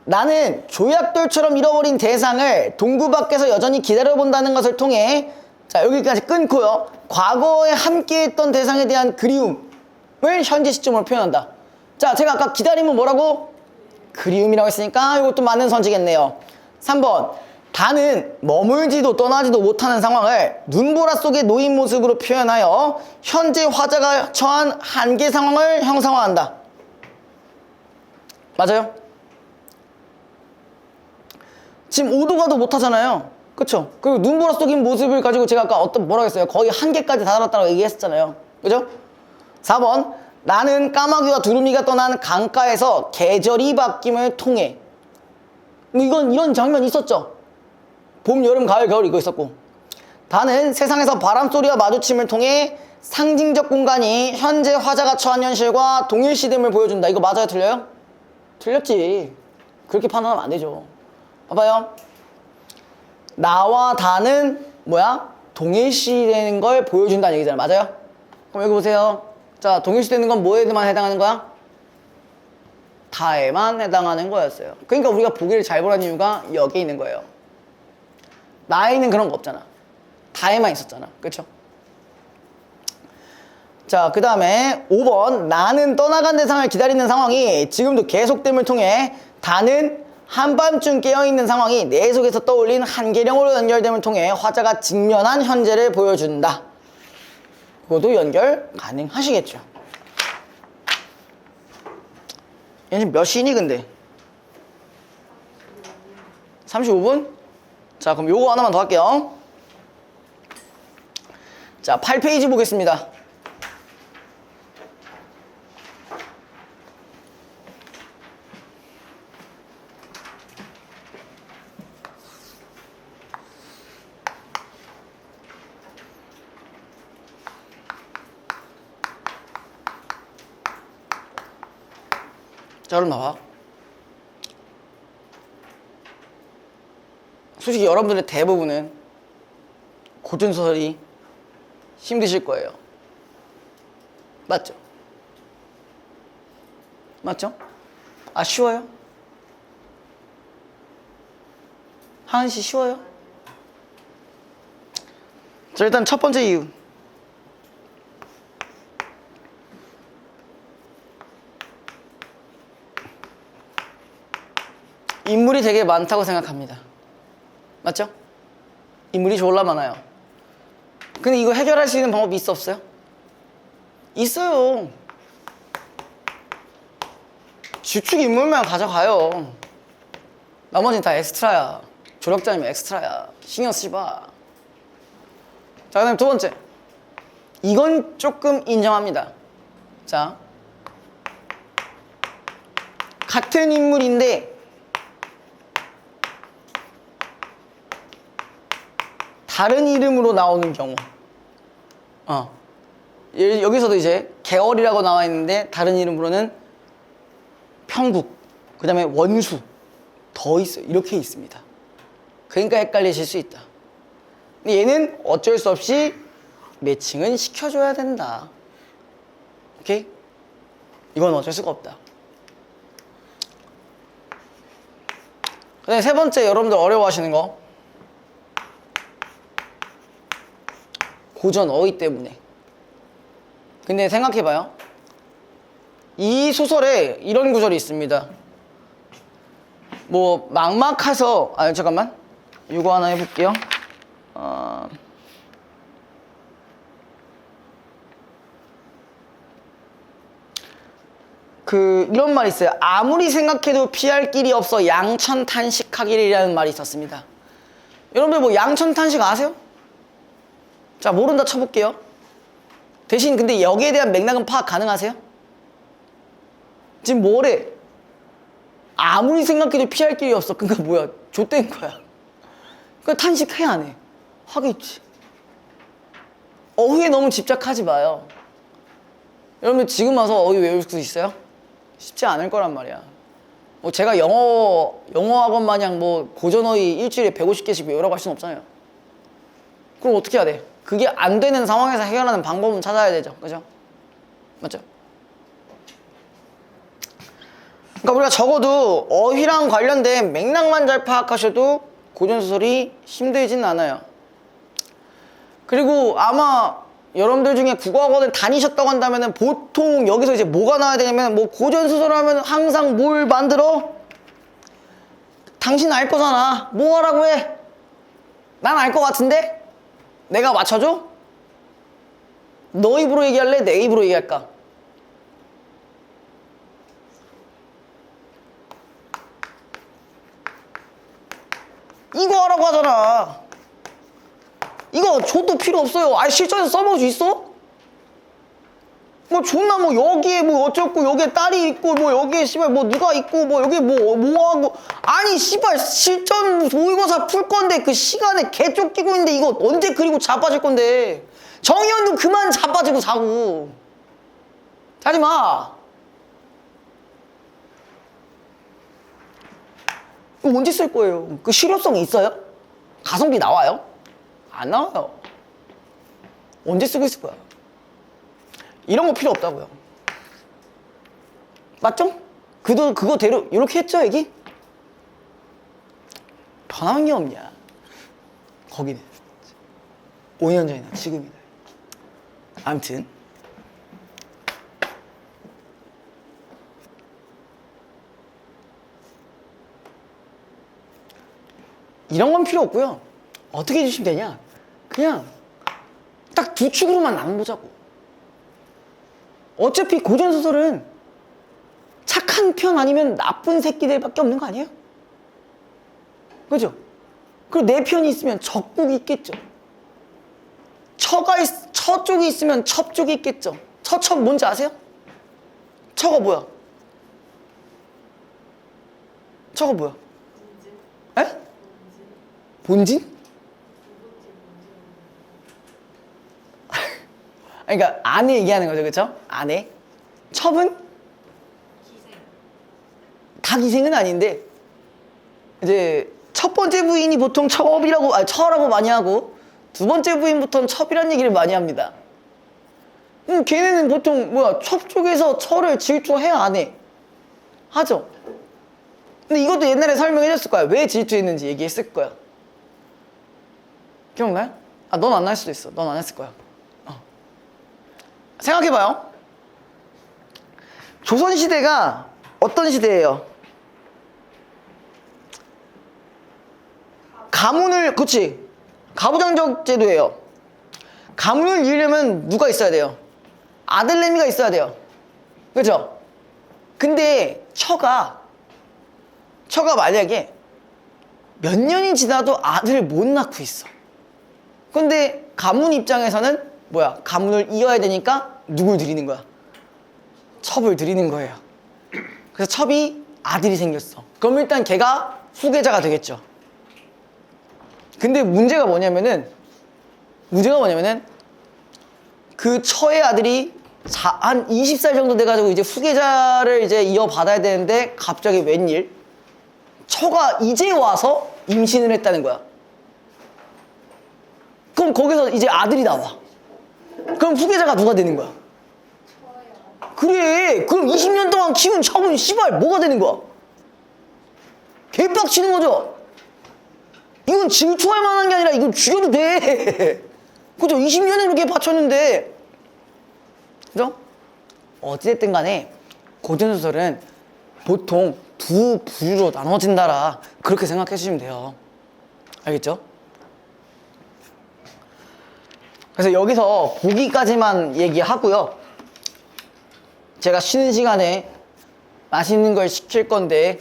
나는 조약돌처럼 잃어버린 대상을 동구 밖에서 여전히 기다려본다는 것을 통해. 자, 여기까지 끊고요. 과거에 함께했던 대상에 대한 그리움을 현재 시점으로 표현한다. 자, 제가 아까 기다림은 뭐라고? 그리움이라고 했으니까 이것도 맞는 선지겠네요. 3번. 다는 머물지도 떠나지도 못하는 상황을 눈보라 속에 놓인 모습으로 표현하여 현재 화자가 처한 한계 상황을 형상화한다. 맞아요? 지금 오도 가도 못하잖아요. 그쵸? 그리고 눈보라 속인 모습을 가지고 제가 아까 뭐라고 했어요? 거의 한계까지 다다랐다고 얘기했었잖아요. 그죠? 4번. 나는 까마귀와 두루미가 떠난 강가에서 계절이 바뀜을 통해. 이런 장면 있었죠? 봄, 여름, 가을, 겨울 이거 있었고. 다는 세상에서 바람소리와 마주침을 통해 상징적 공간이 현재 화자가 처한 현실과 동일시됨을 보여준다. 이거 맞아요? 틀려요? 틀렸지. 그렇게 판단하면 안 되죠. 봐봐요. 나와 다는 뭐야? 동일시되는 걸 보여준다는 얘기잖아요. 맞아요? 그럼 여기 보세요. 자, 동일시되는 건 뭐에만 해당하는 거야? 다에만 해당하는 거였어요. 그러니까 우리가 보기를 잘 보라는 이유가 여기에 있는 거예요. 나에는 그런 거 없잖아. 다에만 있었잖아. 그쵸? 자, 그 다음에 5번. 나는 떠나간 대상을 기다리는 상황이 지금도 계속됨을 통해 다는 한밤중 깨어있는 상황이 내 속에서 떠올린 한계령으로 연결됨을 통해 화자가 직면한 현재를 보여준다. 그것도 연결 가능하시겠죠. 얘는 지금 몇 시니 근데? 35분? 자, 그럼 요거 하나만 더 할게요. 자, 8페이지 보겠습니다. 자, 그럼 봐봐. 솔직히 여러분들의 대부분은 고전소설이 힘드실 거예요. 맞죠? 맞죠? 아, 쉬워요? 하은 씨 쉬워요? 자, 일단 첫 번째 이유. 인물이 되게 많다고 생각합니다. 맞죠? 인물이 졸라 많아요. 근데 이거 해결할 수 있는 방법이 있어 없어요? 있어요. 주축 인물만 가져가요. 나머지는 다 엑스트라야. 조력자님은 엑스트라야. 신경 쓰지 마. 자, 그 다음에 두 번째. 이건 조금 인정합니다. 자, 같은 인물인데 다른 이름으로 나오는 경우. 여기서도 이제 계월이라고 나와 있는데 다른 이름으로는 평국, 그 다음에 원수 더 있어요. 이렇게 있습니다. 그러니까 헷갈리실 수 있다. 근데 얘는 어쩔 수 없이 매칭은 시켜줘야 된다. 오케이? 이건 어쩔 수가 없다. 그 다음에 세 번째, 여러분들 어려워하시는 거, 고전 어휘 때문에. 근데 생각해봐요. 이 소설에 이런 구절이 있습니다. 뭐 막막해서, 잠깐만, 이거 하나 해볼게요. 이런 말이 있어요. 아무리 생각해도 피할 길이 없어 양천탄식하기라는 말이 있었습니다. 여러분들 뭐 양천탄식 아세요? 자, 모른다 쳐볼게요. 대신 근데 여기에 대한 맥락은 파악 가능하세요? 지금 뭐래? 아무리 생각해도 피할 길이 없어. 그러니까 뭐야? 좆된 거야. 그러니까 탄식해 안 해? 하겠지. 어휘에 너무 집착하지 마요. 여러분들 지금 와서 어휘 외울 수 있어요? 쉽지 않을 거란 말이야. 뭐 제가 영어 학원 마냥 뭐 고전 어휘 일주일에 150개씩 외우라고 할 수는 없잖아요. 그럼 어떻게 해야 돼? 그게 안 되는 상황에서 해결하는 방법은 찾아야 되죠. 그죠? 맞죠? 그러니까 우리가 적어도 어휘랑 관련된 맥락만 잘 파악하셔도 고전소설이 힘들진 않아요. 그리고 아마 여러분들 중에 국어학원을 다니셨다고 한다면 보통 여기서 이제 뭐가 나와야 되냐면, 뭐 고전소설 하면 항상 뭘 만들어? 당신 알 거잖아. 뭐 하라고 해? 난 알 것 같은데? 내가 맞춰줘? 너 입으로 얘기할래? 내 입으로 얘기할까? 이거 하라고 하잖아. 이거 줘도 필요 없어요. 실전에서 써볼 수 있어? 뭐 존나 뭐 여기에 뭐 어쩌고 여기에 딸이 있고 뭐 여기에 씨발 뭐 누가 있고 뭐 여기 뭐 하고, 아니 씨발 실전 모의고사 풀 건데 그 시간에 개 쫓기고 있는데 이거 언제 그리고 자빠질 건데. 정의원도 그만 자빠지고 자고 하지 마. 이거 언제 쓸 거예요? 그 실효성이 있어요? 가성비 나와요? 안 나와요. 언제 쓰고 있을 거야? 이런 거 필요 없다고요. 맞죠? 그거대로 이렇게 했죠, 얘기? 변한 게 없냐? 거기는 5년 전이나 지금이나. 아무튼 이런 건 필요 없고요. 어떻게 해주시면 되냐? 그냥 딱 두 축으로만 나눠보자고. 어차피 고전소설은 착한 편 아니면 나쁜 새끼들밖에 없는 거 아니에요? 그죠? 그리고 내 편이 있으면 적국이 있겠죠. 처 쪽이 있으면 첩 쪽이 있겠죠. 처첩 뭔지 아세요? 처가 뭐야? 처가 뭐야? 에? 본진? 그러니까 아내 얘기하는 거죠, 그렇죠? 아내. 첩은? 다 기생은 아닌데 이제 첫 번째 부인이 보통 처라고 많이 하고 두 번째 부인부터는 첩이란 얘기를 많이 합니다. 걔네는 보통 첩 쪽에서 처를 질투해야 안 해. 하죠. 근데 이것도 옛날에 설명해줬을 거야. 왜 질투했는지 얘기했을 거야. 기억나요? 아, 넌 안 날 수도 있어. 넌 안 했을 거야. 생각해봐요. 조선시대가 어떤 시대예요? 가문을, 그치? 가부장적 제도예요. 가문을 이으려면 누가 있어야 돼요? 아들내미가 있어야 돼요. 그죠? 근데 처가 만약에 몇 년이 지나도 아들을 못 낳고 있어. 근데 가문 입장에서는 가문을 이어야 되니까 누굴 들이는 거야? 첩을 들이는 거예요. 그래서 첩이 아들이 생겼어. 그럼 일단 걔가 후계자가 되겠죠. 근데 문제가 뭐냐면은 그 처의 아들이 한 20살 정도 돼가지고 이제 후계자를 이제 이어받아야 되는데 갑자기 웬일? 처가 이제 와서 임신을 했다는 거야. 그럼 거기서 이제 아들이 나와. 그럼 후계자가 누가 되는 거야? 그래. 그럼 20년 동안 키운 첩은 씨발 뭐가 되는 거야? 개빡치는 거죠? 이건 질투할 만한 게 아니라 이건 죽여도 돼. 그죠? 20년을 그렇게 바쳤는데. 그죠? 어찌됐든 간에 고전소설은 보통 두 부류로 나눠진다라 그렇게 생각해 주시면 돼요. 알겠죠? 그래서 여기서 보기까지만 얘기하고요. 제가 쉬는 시간에 맛있는 걸 시킬 건데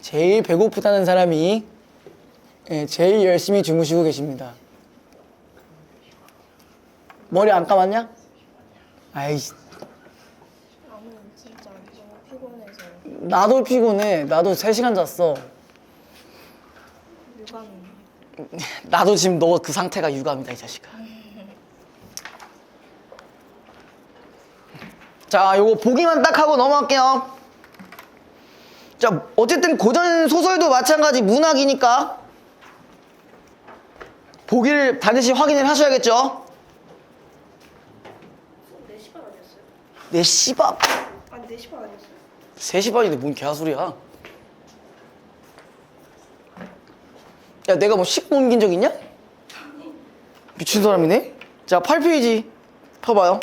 제일 배고프다는 사람이 제일 열심히 주무시고 계십니다. 머리 안 감았냐? 아이씨. 나는 진짜 너무 피곤해서 나도 피곤해. 나도 3시간 잤어. 유감이네. 나도 지금 너 그 상태가 유감이다, 이 자식아. 자, 요거 보기만 딱 하고 넘어갈게요. 자, 어쨌든 고전 소설도 마찬가지 문학이니까 보기를 반드시 확인을 하셔야겠죠? 4시 반 아니었어요? 4시 반? 아니 4시 반 아니었어요? 3시 반인데 뭔 개소리야. 야, 내가 뭐 10분 옮긴 적 있냐? 미친 사람이네? 자, 8페이지 펴봐요.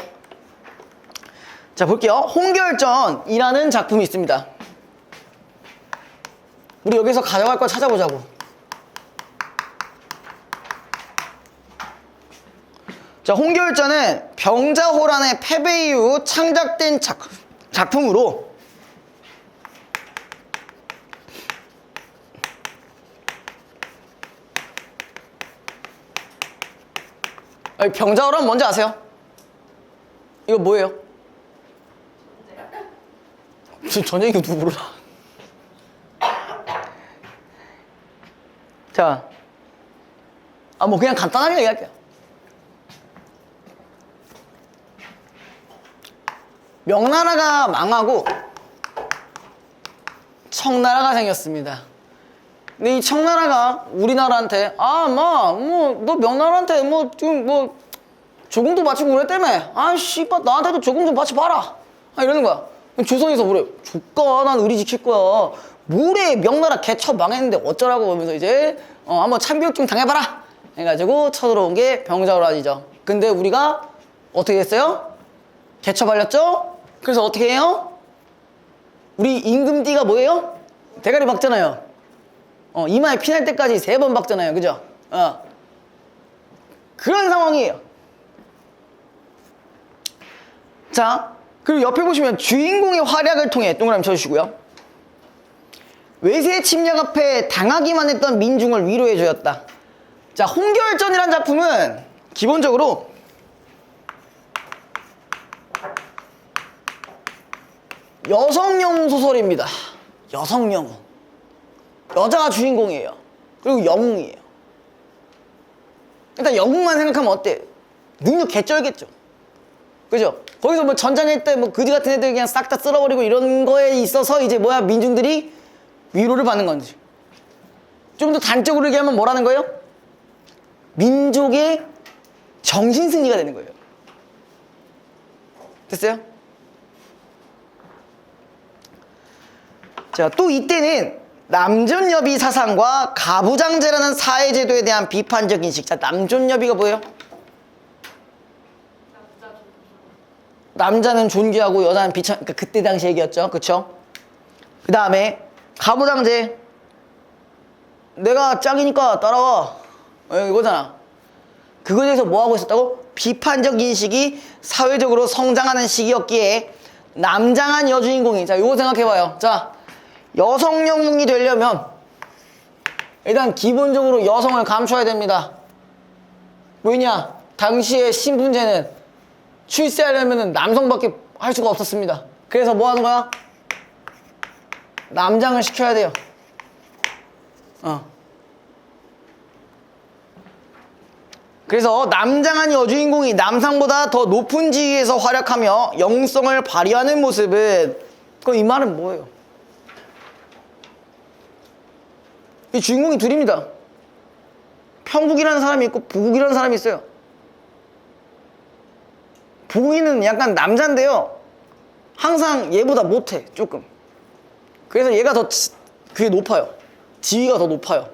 자, 볼게요. 홍결전이라는 작품이 있습니다. 우리 여기서 가져갈 걸 찾아보자고. 자, 홍결전은 병자호란의 패배 이후 창작된 작품으로 병자호란 뭔지 아세요? 이거 뭐예요? 무슨 전쟁이고 누구 몰라. 자, 뭐 그냥 간단하게 얘기할게요. 명나라가 망하고 청나라가 생겼습니다. 근데 이 청나라가 우리나라한테 너 명나라한테 조공도 바치고 그랬다며. 씨발 나한테도 조공 좀 바쳐봐라. 이러는 거야. 조선에서 뭐래? 조까 난 의리 지킬 거야. 뭐래 명나라 개처 망했는데 어쩌라고 하면서 이제 한번 참교육 좀 당해봐라 해가지고 쳐들어온 게 병자호란이죠. 근데 우리가 어떻게 됐어요? 개처 발렸죠? 그래서 어떻게 해요? 우리 임금띠가 뭐예요? 대가리 박잖아요. 이마에 피날 때까지 3번 박잖아요. 그죠? 그런 상황이에요. 자, 그리고 옆에 보시면 주인공의 활약을 통해 동그라미 쳐주시고요. 외세 침략 앞에 당하기만 했던 민중을 위로해 주었다. 자, 홍결전이라는 작품은 기본적으로 여성용 소설입니다. 여성용. 여자가 주인공이에요. 그리고 영웅이에요. 일단 영웅만 생각하면 어때? 능력 개쩔겠죠. 그죠? 거기서 뭐 전장할 때 뭐 그지 같은 애들 그냥 싹 다 쓸어버리고 이런 거에 있어서 이제 뭐야, 민중들이 위로를 받는 건지. 좀 더 단적으로 얘기하면 뭐라는 거예요? 민족의 정신승리가 되는 거예요. 됐어요? 자, 또 이때는 남존여비 사상과 가부장제라는 사회제도에 대한 비판적 인식. 자, 남존여비가 뭐예요? 남자는 존귀하고 여자는 비천, 그러니까 그때 당시 얘기였죠. 그쵸? 그 다음에 가부장제. 내가 짱이니까 따라와. 이거잖아. 그거에 대해서 뭐 하고 있었다고? 비판적 인식이 사회적으로 성장하는 시기였기에 남장한 여주인공이, 자, 요거 생각해봐요. 자, 여성 영웅이 되려면 일단 기본적으로 여성을 감춰야 됩니다. 왜냐? 당시의 신분제는 출세하려면 남성밖에 할 수가 없었습니다. 그래서 뭐 하는 거야? 남장을 시켜야 돼요. 그래서 남장한 여주인공이 남상보다 더 높은 지위에서 활약하며 영성을 발휘하는 모습은, 그럼 이 말은 뭐예요? 이 주인공이 둘입니다. 평국이라는 사람이 있고 부국이라는 사람이 있어요. 부국이는 약간 남잔데요, 항상 얘보다 못해, 조금. 그래서 얘가 더 그게 높아요. 지위가 더 높아요.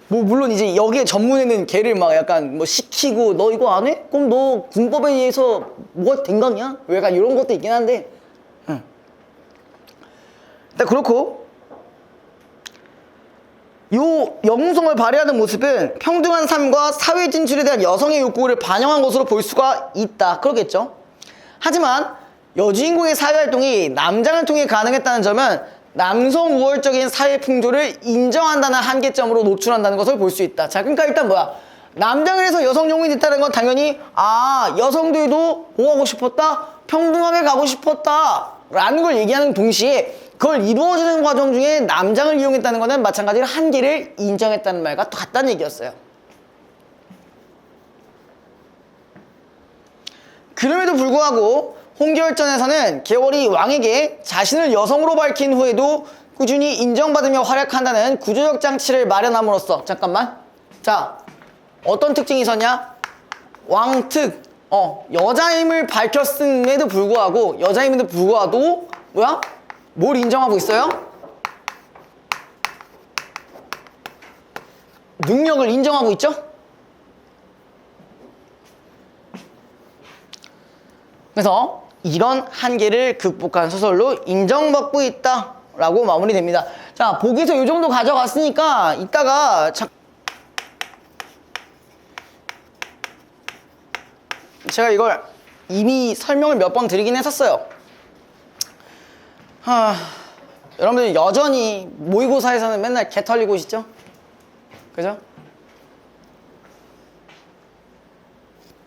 뭐 물론 이제 여기에 전문에는 걔를 막 약간 뭐 시키고, 너 이거 안 해? 그럼 너 군법에 의해서 뭐가 된강이야? 약간 이런 것도 있긴 한데, 일단 그렇고, 요 영웅성을 발휘하는 모습은 평등한 삶과 사회 진출에 대한 여성의 욕구를 반영한 것으로 볼 수가 있다. 그러겠죠. 하지만 여주인공의 사회활동이 남장을 통해 가능했다는 점은 남성 우월적인 사회 풍조를 인정한다는 한계점으로 노출한다는 것을 볼 수 있다. 자, 그러니까 일단 뭐야? 남장을 해서 여성 영웅이 됐다는 건 당연히, 여성들도 보호하고 싶었다, 평등하게 가고 싶었다 라는 걸 얘기하는 동시에 그걸 이루어지는 과정 중에 남장을 이용했다는 것은 마찬가지로 한계를 인정했다는 말과 같다는 얘기였어요. 그럼에도 불구하고 홍결전에서는 계월이 왕에게 자신을 여성으로 밝힌 후에도 꾸준히 인정받으며 활약한다는 구조적 장치를 마련함으로써, 잠깐만, 자, 어떤 특징이 있었냐? 왕특, 여자임을 밝혔음에도 불구하고, 여자임에도 불구하고 뭐야? 뭘 인정하고 있어요? 능력을 인정하고 있죠? 그래서 이런 한계를 극복한 소설로 인정받고 있다 라고 마무리됩니다. 자, 보기에서 이 정도 가져갔으니까 이따가 제가 이걸 이미 설명을 몇 번 드리긴 했었어요. 여러분들 여전히 모의고사에서는 맨날 개 털리고 있죠? 그죠?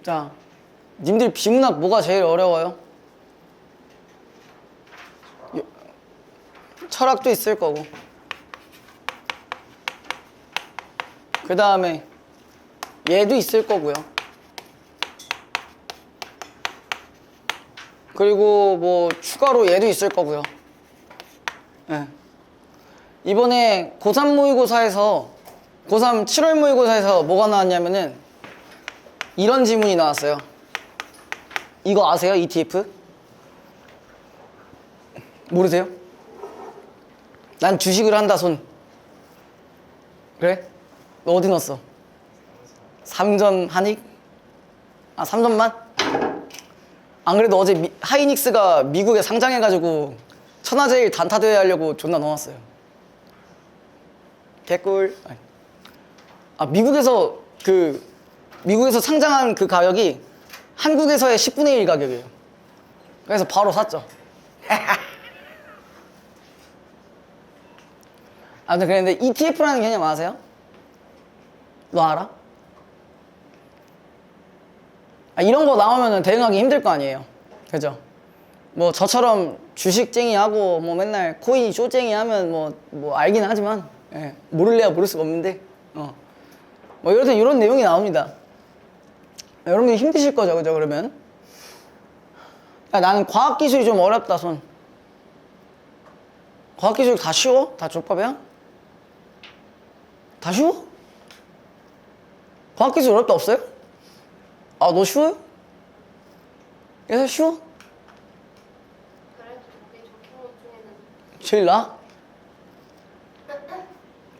자, 님들 비문학 뭐가 제일 어려워요? 철학도 있을 거고, 그 다음에 얘도 있을 거고요. 그리고 뭐 추가로 얘도 있을 거고요. 네. 이번에 고3 모의고사에서, 고3 7월 모의고사에서 뭐가 나왔냐면은 이런 지문이 나왔어요. 이거 아세요? ETF? 모르세요? 난 주식을 한다 손. 그래? 너 어디 넣었어? 삼전 한익? 3전만? 안 그래도 어제 하이닉스가 미국에 상장해가지고 천하제일 단타 대회 하려고 존나 넣어놨어요. 개꿀. 아, 미국에서 상장한 그 가격이 한국에서의 10분의 1 가격이에요. 그래서 바로 샀죠. 아무튼 그랬는데 ETF라는 개념 아세요? 너 알아? 아, 이런 거 나오면 대응하기 힘들 거 아니에요. 그죠? 뭐 저처럼 주식쟁이 하고 뭐 맨날 코인 쇼쟁이 하면 뭐 알긴 하지만 예, 모를래야 모를 수가 없는데 뭐 이런 내용이 나옵니다. 여러분이 힘드실 거죠, 그죠? 그러면 야, 나는 과학기술이 좀 어렵다 손. 과학기술 다 쉬워? 다 족밥이야? 다 쉬워? 과학기술 어렵다 없어요? 아, 너 쉬워요? 얘들 쉬워? 그래도 우리 조킹 것 중에는 제일 나아?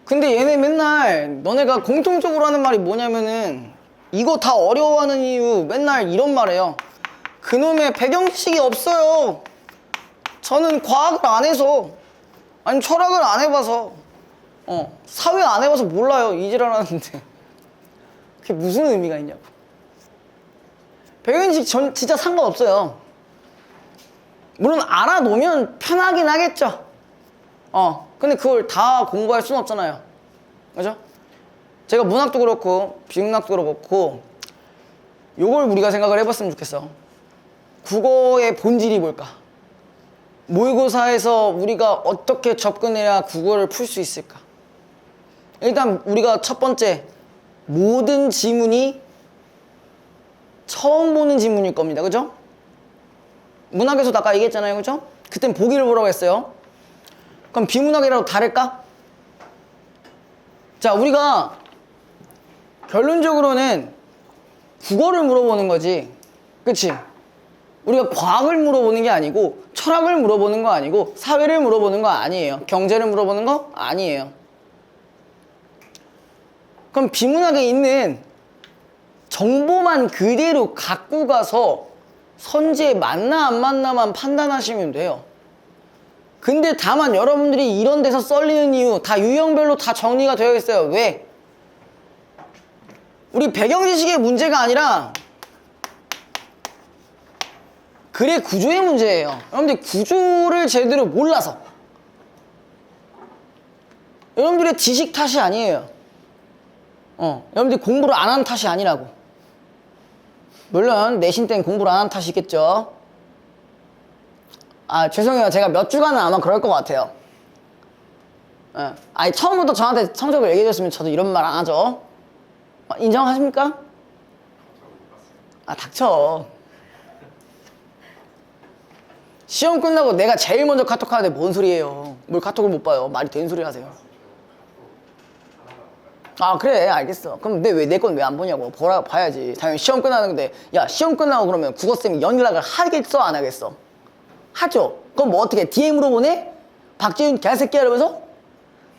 근데 얘네 맨날 너네가 공통적으로 하는 말이 뭐냐면은 이거 다 어려워하는 이유 맨날 이런 말 해요. 그놈의 배경지식이 없어요. 저는 과학을 안 해서 아니 철학을 안 해봐서 사회 안 해봐서 몰라요. 이지랄 하는데 그게 무슨 의미가 있냐고. 배경지식 진짜 상관없어요. 물론 알아놓으면 편하긴 하겠죠. 근데 그걸 다 공부할 수는 없잖아요. 그죠? 제가 문학도 그렇고 비문학도 그렇고 요걸 우리가 생각을 해봤으면 좋겠어. 국어의 본질이 뭘까? 모의고사에서 우리가 어떻게 접근해야 국어를 풀 수 있을까? 일단 우리가 첫 번째, 모든 지문이 처음 보는 지문일 겁니다. 그죠? 문학에서도 아까 얘기했잖아요. 그죠? 그땐 보기를 보라고 했어요. 그럼 비문학이라도 다를까? 자, 우리가 결론적으로는 국어를 물어보는 거지. 그치? 우리가 과학을 물어보는 게 아니고 철학을 물어보는 거 아니고 사회를 물어보는 거 아니에요. 경제를 물어보는 거 아니에요. 그럼 비문학에 있는 정보만 그대로 갖고 가서 선지에 맞나 안 맞나만 판단하시면 돼요. 근데 다만 여러분들이 이런 데서 썰리는 이유 다 유형별로 다 정리가 되어 있어요. 왜? 우리 배경지식의 문제가 아니라 글의 구조의 문제예요. 여러분들이 구조를 제대로 몰라서 여러분들의 지식 탓이 아니에요. 여러분들이 공부를 안 하는 탓이 아니라고. 물론 내신 때는 공부를 안 하는 탓이겠죠. 아, 죄송해요. 제가 몇 주간은 아마 그럴 것 같아요. 아니, 처음부터 저한테 성적을 얘기해줬으면 저도 이런 말 안 하죠. 인정하십니까? 아, 닥쳐. 시험 끝나고 내가 제일 먼저 카톡 하는데 뭔 소리예요. 뭘 카톡을 못 봐요. 말이 되는 소리 하세요. 아, 그래, 알겠어. 그럼 왜 내 건 왜 안 보냐고. 봐야지. 당연히 시험 끝나는데, 야, 시험 끝나고 그러면 국어쌤이 연락을 하겠어, 안 하겠어? 하죠. 그럼 뭐 어떻게 DM으로 보내? 박지훈 개새끼야 이러면서?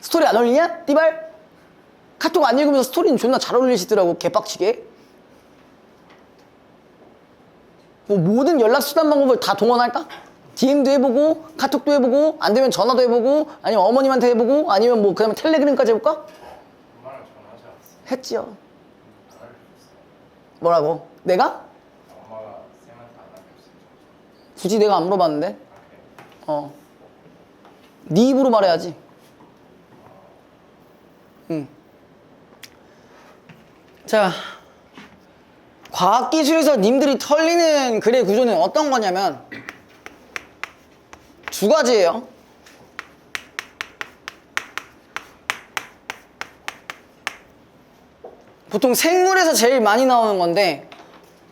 스토리 안 올리냐? 띠발? 카톡 안 읽으면서 스토리는 존나 잘 올리시더라고. 개빡치게. 뭐 모든 연락수단 방법을 다 동원할까? DM도 해보고 카톡도 해보고 안 되면 전화도 해보고 아니면 어머님한테 해보고 아니면 뭐 그 다음에 텔레그램까지 해볼까? 엄마랑 전화하지 않았어. 했지요. 안 알려줬어. 뭐라고? 내가? 엄마가 쌤한테 안 알려줬어. 굳이 내가 안 물어봤는데? 네 입으로 말해야지. 자, 과학기술에서 님들이 털리는 글의 구조는 어떤 거냐면 두 가지예요. 보통 생물에서 제일 많이 나오는 건데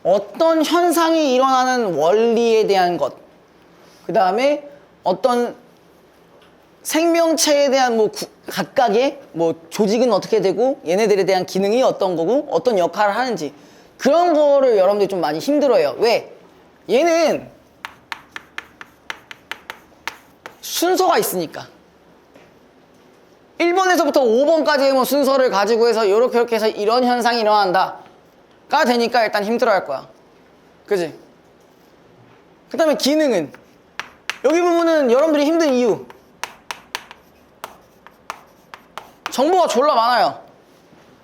어떤 현상이 일어나는 원리에 대한 것, 그 다음에 어떤 생명체에 대한 뭐 각각의 뭐 조직은 어떻게 되고 얘네들에 대한 기능이 어떤 거고 어떤 역할을 하는지 그런 거를 여러분들이 좀 많이 힘들어해요. 왜? 얘는 순서가 있으니까 1번에서부터 5번까지의 뭐 순서를 가지고 해서 이렇게 해서 이런 현상이 일어난다 가 되니까 일단 힘들어 할 거야. 그지? 그 다음에 기능은 여기 부분은 여러분들이 힘든 이유. 정보가 졸라 많아요.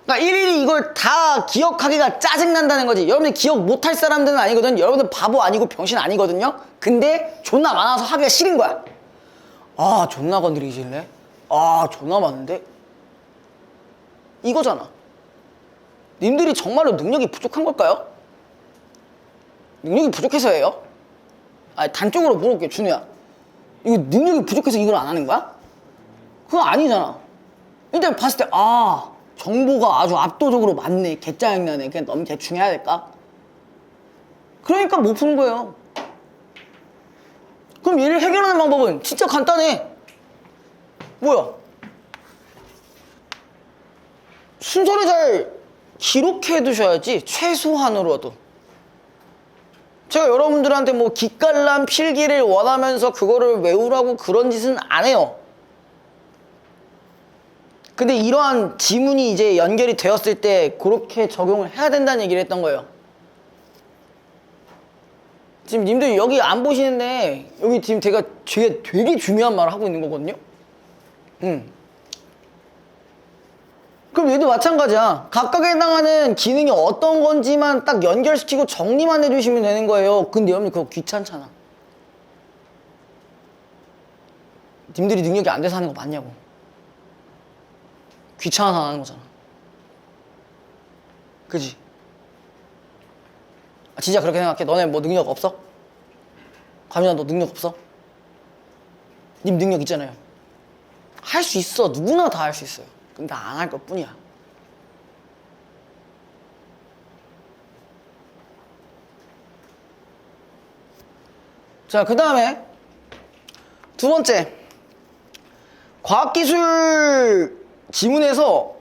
그러니까 일일이 이걸 다 기억하기가 짜증난다는 거지. 여러분들 기억 못할 사람들은 아니거든. 여러분들 바보 아니고 병신 아니거든요. 근데 존나 많아서 하기가 싫은 거야. 아, 존나 건드리실래? 아, 존나 많은데? 이거잖아. 님들이 정말로 능력이 부족한 걸까요? 능력이 부족해서예요? 아니, 단적으로 물어볼게, 준우야. 이거 능력이 부족해서 이걸 안 하는 거야? 그건 아니잖아. 일단 봤을 때, 아, 정보가 아주 압도적으로 많네. 개짜증나네. 그냥 너무 대충 해야 될까? 그러니까 못 푸는 거예요. 그럼 얘를 해결하는 방법은 진짜 간단해. 뭐야? 순서를 잘 기록해 두셔야지, 최소한으로도. 제가 여러분들한테 뭐 기깔난 필기를 원하면서 그거를 외우라고 그런 짓은 안 해요. 근데 이러한 지문이 이제 연결이 되었을 때 그렇게 적용을 해야 된다는 얘기를 했던 거예요. 지금 님들 여기 안 보시는데 여기 지금 제가 되게 중요한 말을 하고 있는 거거든요. 그럼 얘도 마찬가지야. 각각에 해당하는 기능이 어떤 건지만 딱 연결시키고 정리만 해주시면 되는 거예요. 근데 여러분 그거 귀찮잖아. 님들이 능력이 안 돼서 하는 거 맞냐고. 귀찮아서 안 하는 거잖아. 그지? 아, 진짜 그렇게 생각해? 너네 뭐 능력 없어? 가민아 너 능력 없어? 님 능력 있잖아요. 할 수 있어. 누구나 다 할 수 있어요. 근데 안 할 것 뿐이야. 자, 그 다음에 두 번째, 과학기술 지문에서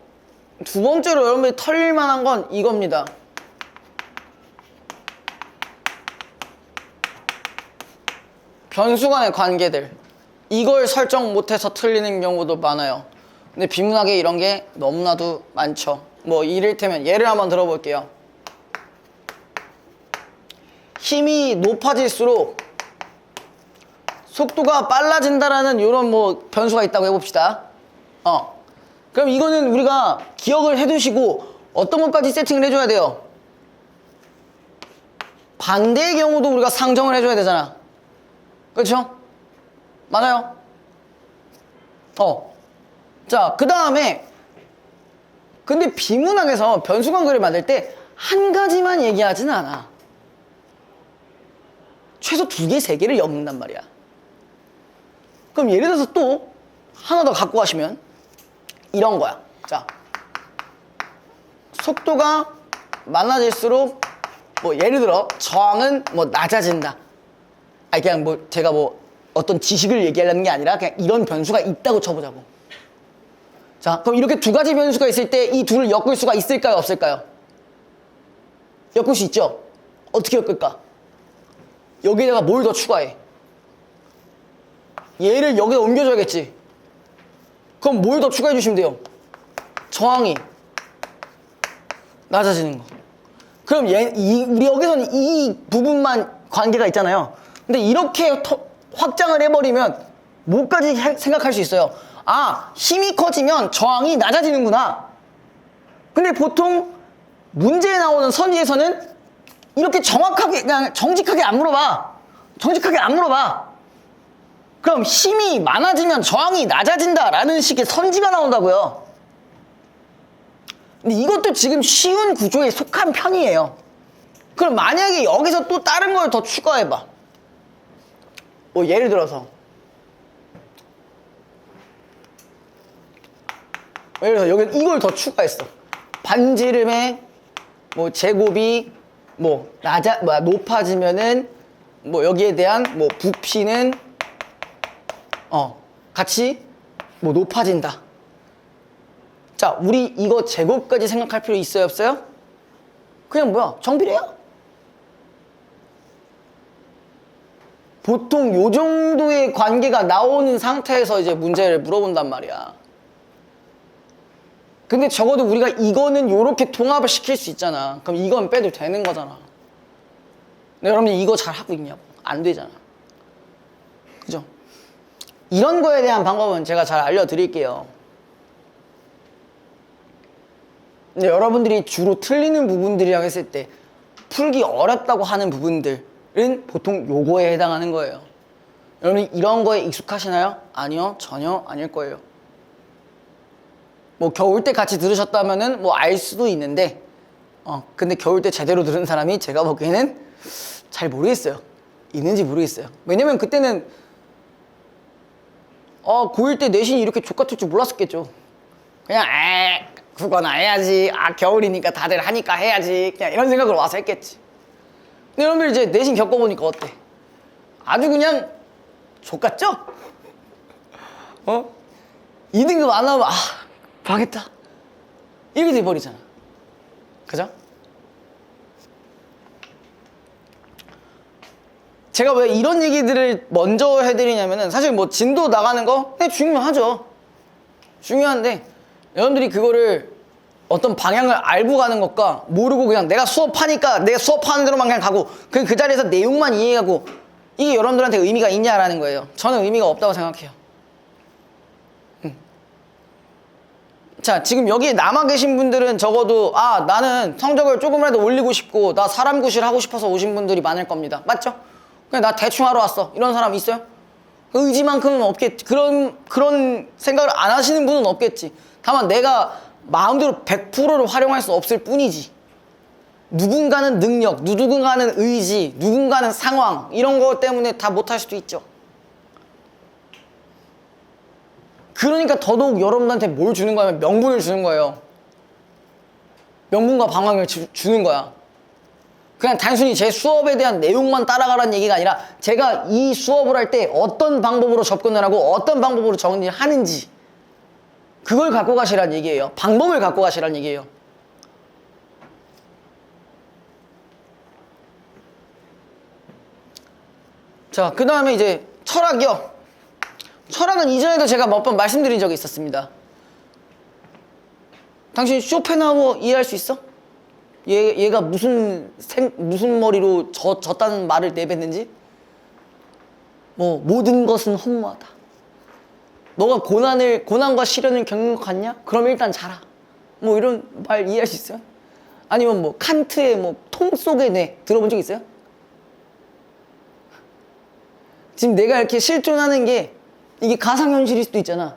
두 번째로 여러분들이 털릴 만한 건 이겁니다. 변수 간의 관계들. 이걸 설정 못해서 틀리는 경우도 많아요. 근데 비문학에 이런 게 너무나도 많죠. 뭐 이를테면 예를 한번 들어볼게요. 힘이 높아질수록 속도가 빨라진다라는 이런 뭐 변수가 있다고 해봅시다. 그럼 이거는 우리가 기억을 해두시고 어떤 것까지 세팅을 해줘야 돼요? 반대의 경우도 우리가 상정을 해줘야 되잖아. 그렇죠? 맞아요? 자, 그 다음에 근데 비문학에서 변수 관계를 만들 때 한 가지만 얘기하지는 않아. 최소 2개, 3개를 엮는단 말이야. 그럼 예를 들어서 또 하나 더 갖고 가시면 이런 거야. 자, 속도가 많아질수록 뭐 예를 들어 저항은 뭐 낮아진다. 아니 그냥 뭐 제가 뭐 어떤 지식을 얘기하려는 게 아니라 그냥 이런 변수가 있다고 쳐보자고. 자, 그럼 이렇게 두 가지 변수가 있을 때 이 둘을 엮을 수가 있을까요, 없을까요? 엮을 수 있죠? 어떻게 엮을까? 여기다가 뭘 더 추가해? 얘를 여기다 옮겨줘야겠지. 그럼 뭘 더 추가해 주시면 돼요? 저항이 낮아지는 거. 그럼 우리 여기서는 이 부분만 관계가 있잖아요. 근데 이렇게 확장을 해버리면 뭐까지 생각할 수 있어요? 아, 힘이 커지면 저항이 낮아지는구나. 근데 보통 문제에 나오는 선지에서는 이렇게 정확하게 그냥 정직하게 안 물어봐. 정직하게 안 물어봐. 그럼 힘이 많아지면 저항이 낮아진다라는 식의 선지가 나온다고요. 근데 이것도 지금 쉬운 구조에 속한 편이에요. 그럼 만약에 여기서 또 다른 걸 더 추가해봐. 뭐 예를 들어서 여기 이걸 더 추가했어. 반지름의 뭐 제곱이 뭐 높아지면은 뭐 여기에 대한 뭐 부피는 같이 뭐 높아진다. 자, 우리 이거 제곱까지 생각할 필요 있어요, 없어요? 그냥 뭐야, 정비례야. 보통 요 정도의 관계가 나오는 상태에서 이제 문제를 물어본단 말이야. 근데 적어도 우리가 이거는 요렇게 통합을 시킬 수 있잖아. 그럼 이건 빼도 되는 거잖아. 근데 여러분이 이거 잘 하고 있냐고? 안 되잖아. 그죠? 이런 거에 대한 방법은 제가 잘 알려드릴게요. 근데 여러분들이 주로 틀리는 부분들이라고 했을 때 풀기 어렵다고 하는 부분들은 보통 요거에 해당하는 거예요. 여러분 이런 거에 익숙하시나요? 아니요, 전혀 아닐 거예요. 뭐 겨울 때 같이 들으셨다면은 뭐 알 수도 있는데 근데 겨울 때 제대로 들은 사람이 제가 보기에는 잘 모르겠어요. 있는지 모르겠어요. 왜냐면 그때는 고1 때 내신이 이렇게 족같을 줄 몰랐었겠죠. 그냥 그거나 해야지. 겨울이니까 다들 하니까 해야지. 그냥 이런 생각으로 와서 했겠지. 근데 여러분들 이제 내신 겪어보니까 어때? 아주 그냥 족같죠? 2등급 안 나오면 망했다. 이렇게 돼버리잖아. 그죠? 제가 왜 이런 얘기들을 먼저 해드리냐면은 사실 뭐 진도 나가는 거 중요하죠. 중요한데 여러분들이 그거를 어떤 방향을 알고 가는 것과 모르고 그냥 내가 수업하니까 내가 수업하는 대로만 그냥 가고 그 자리에서 내용만 이해하고 이게 여러분들한테 의미가 있냐라는 거예요. 저는 의미가 없다고 생각해요. 자, 지금 여기 남아 계신 분들은 적어도 나는 성적을 조금이라도 올리고 싶고 나 사람 구실 하고 싶어서 오신 분들이 많을 겁니다. 맞죠? 그냥 나 대충 하러 왔어. 이런 사람 있어요? 그 의지만큼은 없겠지. 그런 생각을 안 하시는 분은 없겠지. 다만 내가 마음대로 100%를 활용할 수 없을 뿐이지. 누군가는 능력, 누군가는 의지, 누군가는 상황 이런 것 때문에 다 못할 수도 있죠. 그러니까 더더욱 여러분한테 뭘 주는 거냐면 명분을 주는 거예요. 명분과 방향을 주는 거야. 그냥 단순히 제 수업에 대한 내용만 따라가라는 얘기가 아니라 제가 이 수업을 할 때 어떤 방법으로 접근을 하고 어떤 방법으로 정리를 하는지 그걸 갖고 가시라는 얘기예요. 방법을 갖고 가시라는 얘기예요. 자, 그 다음에 이제 철학이요. 철학은 이전에도 제가 몇 번 말씀드린 적이 있었습니다. 당신 쇼펜하우어 이해할 수 있어? 얘가 무슨 머리로 저딴 말을 내뱉는지? 뭐 모든 것은 허무하다. 너가 고난과 시련을 겪는 것 같냐? 그럼 일단 자라. 뭐 이런 말 이해할 수 있어요? 아니면 뭐 칸트의 뭐 통 속의 뇌 들어본 적 있어요? 지금 내가 이렇게 실존하는 게 이게 가상현실일 수도 있잖아.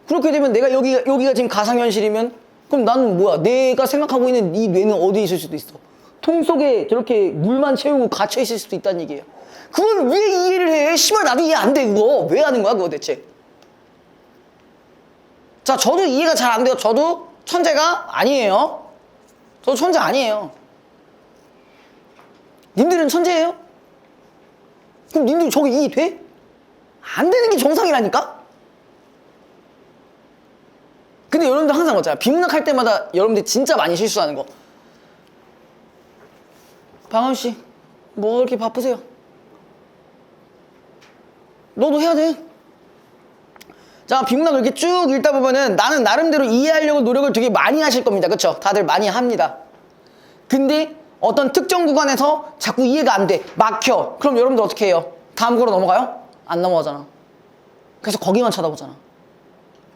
그렇게 되면 내가 여기가 지금 가상현실이면 그럼 나는 뭐야? 내가 생각하고 있는 이 뇌는 어디에 있을 수도 있어. 통 속에 저렇게 물만 채우고 갇혀 있을 수도 있다는 얘기예요. 그걸 왜 이해를 해? 씨발 나도 이해 안 돼 그거. 왜 하는 거야 그거 대체? 자, 저도 이해가 잘 안 돼요. 저도 천재가 아니에요. 저도 천재 아니에요. 님들은 천재예요? 그럼 님들 저게 이해돼? 안 되는 게 정상이라니까? 근데 여러분들 항상 그렇잖아요. 비문학 할 때마다 여러분들 진짜 많이 실수하는 거. 방언씨, 뭐 이렇게 바쁘세요? 너도 해야 돼. 자, 비문학을 이렇게 쭉 읽다 보면은 나는 나름대로 이해하려고 노력을 되게 많이 하실 겁니다. 그쵸? 다들 많이 합니다. 근데 어떤 특정 구간에서 자꾸 이해가 안 돼. 막혀. 그럼 여러분들 어떻게 해요? 다음 거로 넘어가요? 안 넘어가잖아. 그래서 거기만 쳐다보잖아.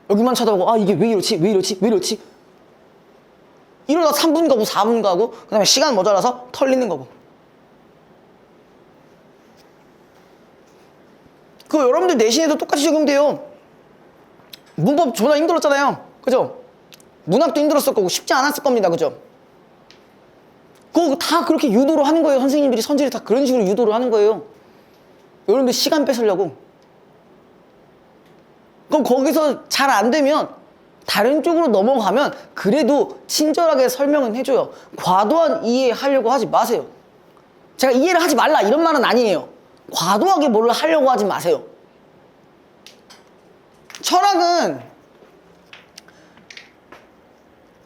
여기만 쳐다보고 이게 왜 이러지? 왜 이러지? 왜 이러지? 이러다 3분 가고 4분 가고 그 다음에 시간 모자라서 털리는 거고. 그거 여러분들 내신에도 똑같이 적용돼요. 문법 존나 힘들었잖아요. 그죠? 문학도 힘들었을 거고 쉽지 않았을 겁니다. 그죠? 그거 다 그렇게 유도를 하는 거예요. 선생님들이 선지를 다 그런 식으로 유도를 하는 거예요. 여러분들 시간 뺏으려고. 그럼 거기서 잘 안 되면 다른 쪽으로 넘어가면 그래도 친절하게 설명은 해줘요. 과도한 이해하려고 하지 마세요. 제가 이해를 하지 말라 이런 말은 아니에요. 과도하게 뭘 하려고 하지 마세요. 철학은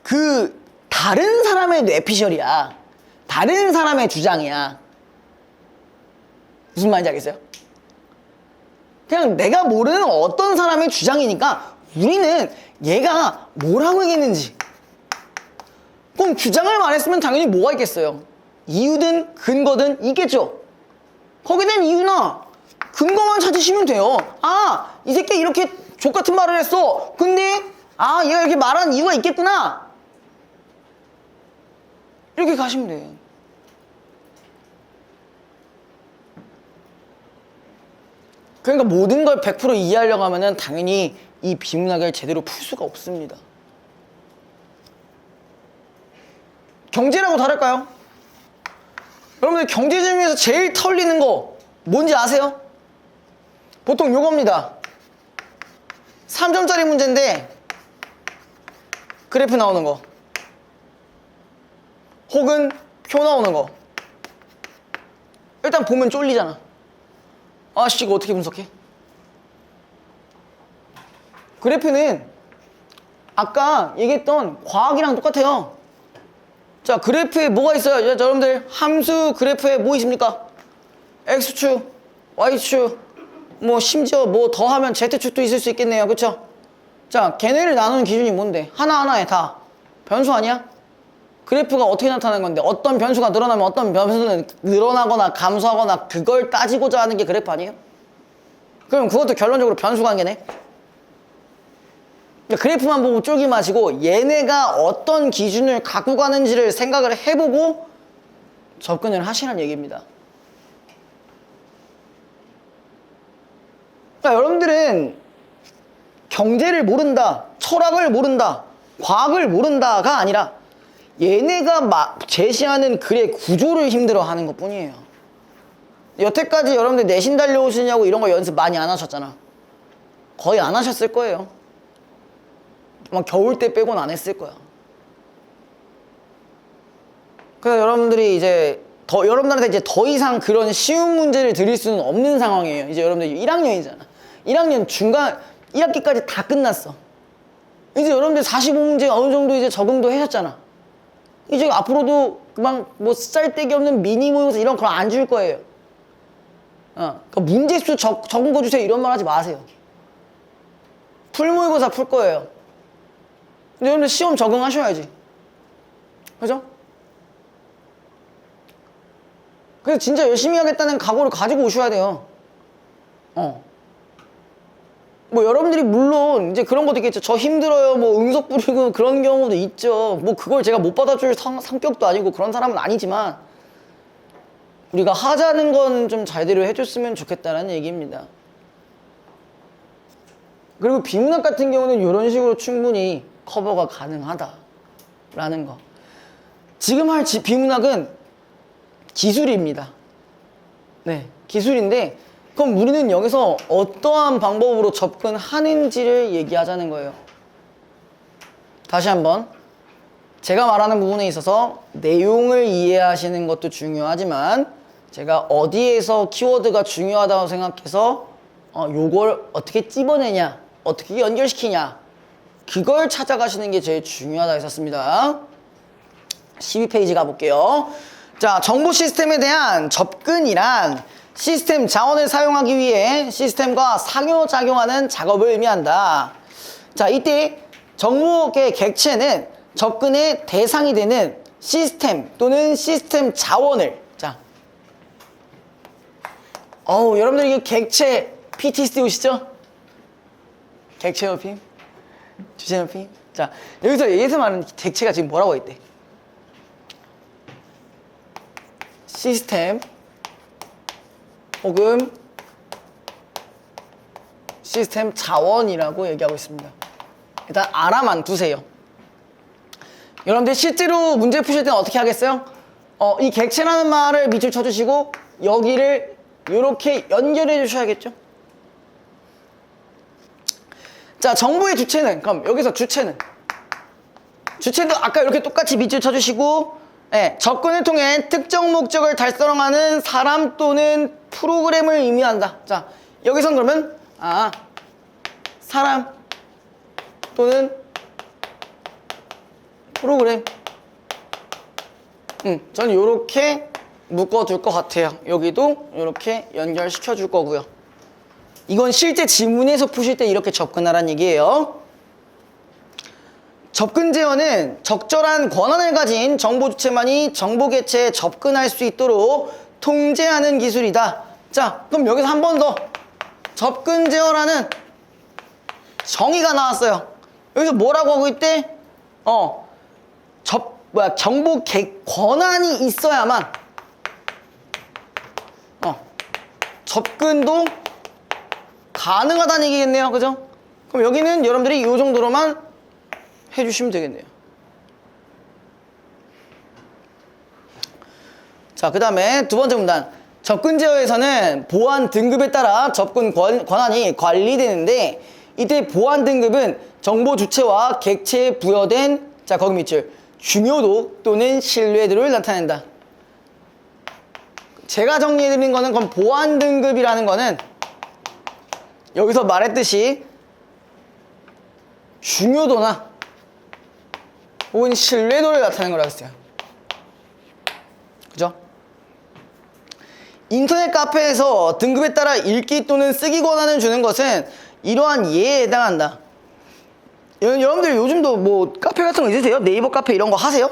그 다른 사람의 뇌피셜이야. 다른 사람의 주장이야. 무슨 말인지 알겠어요? 그냥 내가 모르는 어떤 사람의 주장이니까 우리는 얘가 뭐라고 얘기했는지. 그럼 주장을 말했으면 당연히 뭐가 있겠어요? 이유든 근거든 있겠죠. 거기에 대한 이유나 그 근거만 찾으시면 돼요. 아, 이 새끼 이렇게 족같은 말을 했어. 근데 아, 얘가 이렇게 말하는 이유가 있겠구나. 이렇게 가시면 돼요. 그러니까 모든 걸 100% 이해하려고 하면은 당연히 이 비문학을 제대로 풀 수가 없습니다. 경제라고 다를까요? 여러분들 경제 질문에서 제일 털리는 거 뭔지 아세요? 보통 요겁니다. 3점짜리 문제인데 그래프 나오는 거 혹은 표 나오는 거. 일단 보면 쫄리잖아. 아씨, 이거 어떻게 분석해? 그래프는 아까 얘기했던 과학이랑 똑같아요. 자, 그래프에 뭐가 있어요? 자, 여러분들 함수 그래프에 뭐 있습니까? X축, Y축, 뭐 심지어 뭐 더하면 Z축도 있을 수 있겠네요. 그쵸? 자, 걔네를 나누는 기준이 뭔데? 하나하나에 다 변수 아니야? 그래프가 어떻게 나타나는 건데 어떤 변수가 늘어나면 어떤 변수는 늘어나거나 감소하거나 그걸 따지고자 하는 게 그래프 아니에요? 그럼 그것도 결론적으로 변수 관계네. 그러니까 그래프만 보고 쫄기 마시고 얘네가 어떤 기준을 갖고 가는지를 생각을 해보고 접근을 하시라는 얘기입니다. 그러니까 여러분들은 경제를 모른다, 철학을 모른다, 과학을 모른다가 아니라 얘네가 제시하는 글의 구조를 힘들어하는 것 뿐이에요. 여태까지 여러분들 내신 달려오시냐고 이런 거 연습 많이 안 하셨잖아. 거의 안 하셨을 거예요. 막 겨울 때 빼고는 안 했을 거야. 그래서 여러분들이 이제 여러분들한테 이제 더 이상 그런 쉬운 문제를 드릴 수는 없는 상황이에요. 이제 여러분들 1학년이잖아. 1학년 중간 1학기까지 다 끝났어. 이제 여러분들 45문제 어느 정도 이제 적응도 하셨잖아. 이제 앞으로도 그만 뭐 쌀데기 없는 미니 모의고사 이런 거 안 줄 거예요. 그러니까 문제수 적은 거 주세요 이런 말 하지 마세요. 풀 모의고사 풀 거예요. 근데 여러분들 시험 적응하셔야지. 그죠? 그래서 진짜 열심히 하겠다는 각오를 가지고 오셔야 돼요. 뭐 여러분들이 물론 이제 그런 것도 있겠죠. 저 힘들어요. 뭐 응석 부리고 그런 경우도 있죠. 뭐 그걸 제가 못 받아줄 성격도 아니고 그런 사람은 아니지만 우리가 하자는 건 좀 잘대로 해줬으면 좋겠다는 얘기입니다. 그리고 비문학 같은 경우는 이런 식으로 충분히 커버가 가능하다라는 거. 지금 할 비문학은 기술입니다. 네, 기술인데 그럼 우리는 여기서 어떠한 방법으로 접근하는지를 얘기하자는 거예요. 다시 한번 제가 말하는 부분에 있어서 내용을 이해하시는 것도 중요하지만 제가 어디에서 키워드가 중요하다고 생각해서 요걸 어떻게 찝어내냐, 어떻게 연결시키냐 그걸 찾아가시는 게 제일 중요하다고 했었습니다. 12페이지 가볼게요. 자, 정보 시스템에 대한 접근이란 시스템 자원을 사용하기 위해 시스템과 상호작용하는 작업을 의미한다. 자, 이때 정보의 객체는 접근의 대상이 되는 시스템 또는 시스템 자원을 여러분들 이게 객체 PTSD 오시죠? 객체 높임? 주체 높임? 자, 여기서 말하는 객체가 지금 뭐라고 했대? 시스템 혹은 시스템 자원이라고 얘기하고 있습니다. 일단 알아만 두세요. 여러분들 실제로 문제 푸실 때는 어떻게 하겠어요? 이 객체라는 말을 밑줄 쳐주시고 여기를 이렇게 연결해 주셔야겠죠? 자, 정보의 주체는 그럼 여기서 주체도 아까 이렇게 똑같이 밑줄 쳐주시고 접근을 통해 특정 목적을 달성하는 사람 또는 프로그램을 의미한다. 자, 여기선 그러면 사람 또는 프로그램. 저는 이렇게 묶어둘 것 같아요. 여기도 이렇게 연결시켜 줄 거고요. 이건 실제 지문에서 푸실 때 이렇게 접근하라는 얘기예요. 접근 제어는 적절한 권한을 가진 정보 주체만이 정보 객체에 접근할 수 있도록 통제하는 기술이다. 자, 그럼 여기서 한 번 더 접근 제어라는 정의가 나왔어요. 여기서 뭐라고 하고 있대? 정보 권한이 있어야만 접근도 가능하다는 얘기겠네요. 그죠? 그럼 여기는 여러분들이 이 정도로만 해주시면 되겠네요. 자, 그 다음에 두 번째 문단. 접근 제어에서는 보안 등급에 따라 접근 권한이 관리되는데 이때 보안 등급은 정보 주체와 객체에 부여된 거기 밑줄 중요도 또는 신뢰도를 나타낸다. 제가 정리해드린 거는 그럼 보안 등급이라는 거는 여기서 말했듯이 중요도나 혹은 신뢰도를 나타내는 거라고 했어요. 그죠? 인터넷 카페에서 등급에 따라 읽기 또는 쓰기 권한을 주는 것은 이러한 예에 해당한다. 여러분들 요즘도 뭐 카페 같은 거 있으세요? 네이버 카페 이런 거 하세요?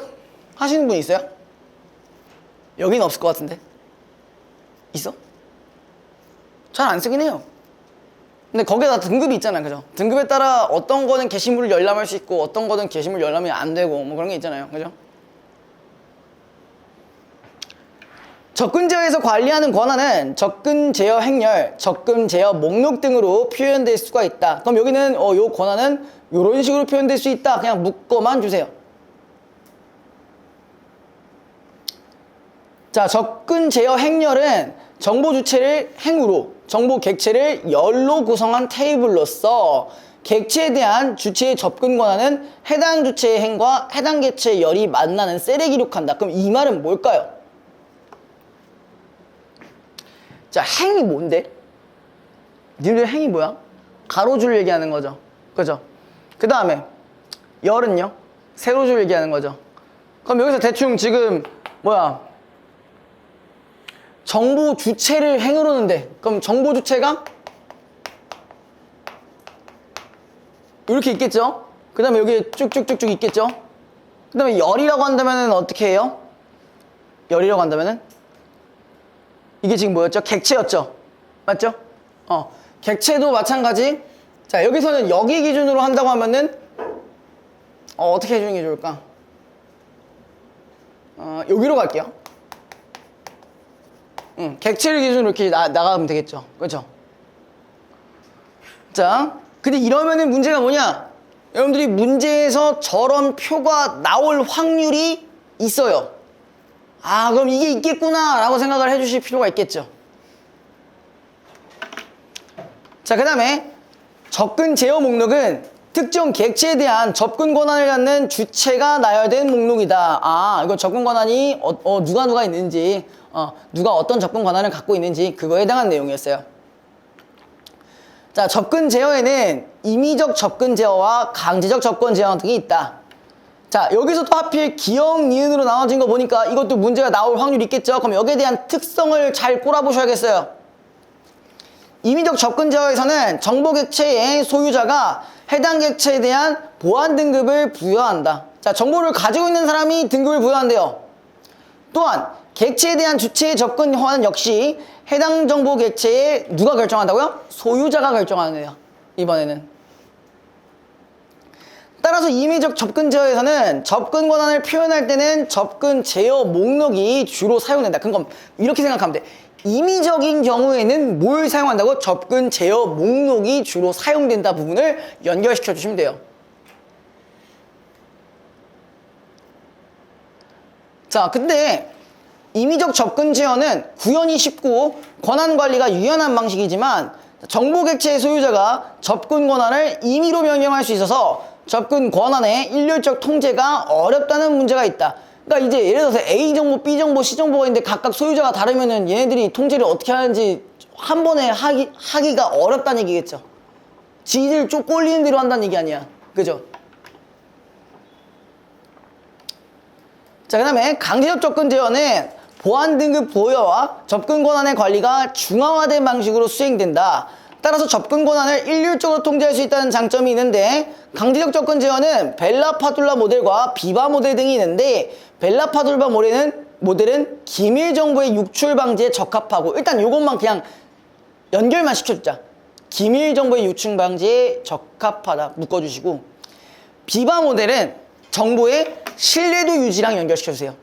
하시는 분 있어요? 여기는 없을 것 같은데. 있어? 잘 안 쓰긴 해요. 근데 거기에 다 등급이 있잖아요. 그죠? 등급에 따라 어떤 거는 게시물을 열람할 수 있고 어떤 거는 게시물 열람이 안 되고 뭐 그런 게 있잖아요. 그죠? 접근 제어에서 관리하는 권한은 접근 제어 행렬, 접근 제어 목록 등으로 표현될 수가 있다. 그럼 여기는 요 권한은 이런 식으로 표현될 수 있다. 그냥 묶어만 주세요. 자, 접근 제어 행렬은 정보 주체를 행으로, 정보 객체를 열로 구성한 테이블로서 객체에 대한 주체의 접근 권한은 해당 주체의 행과 해당 객체의 열이 만나는 셀에 기록한다. 그럼 이 말은 뭘까요? 자, 행이 뭔데? 니들 행이 뭐야? 가로줄 얘기하는 거죠. 그죠? 그 다음에 열은요? 세로줄 얘기하는 거죠. 그럼 여기서 대충 지금 정보 주체를 행으로 는데 그럼 정보 주체가 이렇게 있겠죠? 그 다음에 여기 쭉쭉쭉쭉 있겠죠? 그 다음에 열이라고 한다면은 어떻게 해요? 열이라고 한다면은 이게 지금 뭐였죠? 객체였죠? 맞죠? 객체도 마찬가지. 자, 여기서는 여기 기준으로 한다고 하면은 어떻게 해주는 게 좋을까? 여기로 갈게요. 객체를 기준으로 이렇게 나가면 되겠죠. 그렇죠? 자, 근데 이러면은 문제가 뭐냐? 여러분들이 문제에서 저런 표가 나올 확률이 있어요. 아, 그럼 이게 있겠구나 라고 생각을 해주실 필요가 있겠죠. 자, 그 다음에 접근 제어 목록은 특정 객체에 대한 접근 권한을 갖는 주체가 나열된 목록이다. 아, 이거 접근 권한이 누가 있는지, 누가 어떤 접근 권한을 갖고 있는지 그거에 해당한 내용이었어요. 자, 접근 제어에는 임의적 접근 제어와 강제적 접근 제어 등이 있다. 자, 여기서 또 하필 기역, 니은으로 나눠진 거 보니까 이것도 문제가 나올 확률이 있겠죠. 그럼 여기에 대한 특성을 잘 꼬라보셔야겠어요. 임의적 접근 제어에서는 정보 객체의 소유자가 해당 객체에 대한 보안 등급을 부여한다. 자, 정보를 가지고 있는 사람이 등급을 부여한대요. 또한 객체에 대한 주체의 접근 권한 역시 해당 정보 객체에 누가 결정한다고요? 소유자가 결정하네요. 이번에는. 따라서 임의적 접근 제어에서는 접근 권한을 표현할 때는 접근 제어 목록이 주로 사용된다. 그럼 이렇게 생각하면 돼. 임의적인 경우에는 뭘 사용한다고? 접근 제어 목록이 주로 사용된다 부분을 연결시켜 주시면 돼요. 자, 근데 임의적 접근 제어는 구현이 쉽고 권한 관리가 유연한 방식이지만 정보 객체의 소유자가 접근 권한을 임의로 변경할 수 있어서 접근 권한의 일률적 통제가 어렵다는 문제가 있다. 그러니까 이제 예를 들어서 A 정보, B 정보, C 정보가 있는데 각각 소유자가 다르면은 얘네들이 통제를 어떻게 하는지 한 번에 하기가 어렵다는 얘기겠죠. 지들 쪽 꼴리는 대로 한다는 얘기 아니야. 그죠? 자, 그 다음에 강제적 접근 제어는 보안 등급 보여와 접근 권한의 관리가 중앙화된 방식으로 수행된다. 따라서 접근 권한을 일률적으로 통제할 수 있다는 장점이 있는데 강제적 접근 제어는 벨라파둘라 모델과 비바 모델 등이 있는데 벨라파둘라 모델은 기밀 정보의 유출 방지에 적합하고 일단 이것만 그냥 연결만 시켜주자. 기밀 정보의 유출 방지에 적합하다 묶어주시고, 비바 모델은 정보의 신뢰도 유지랑 연결시켜주세요.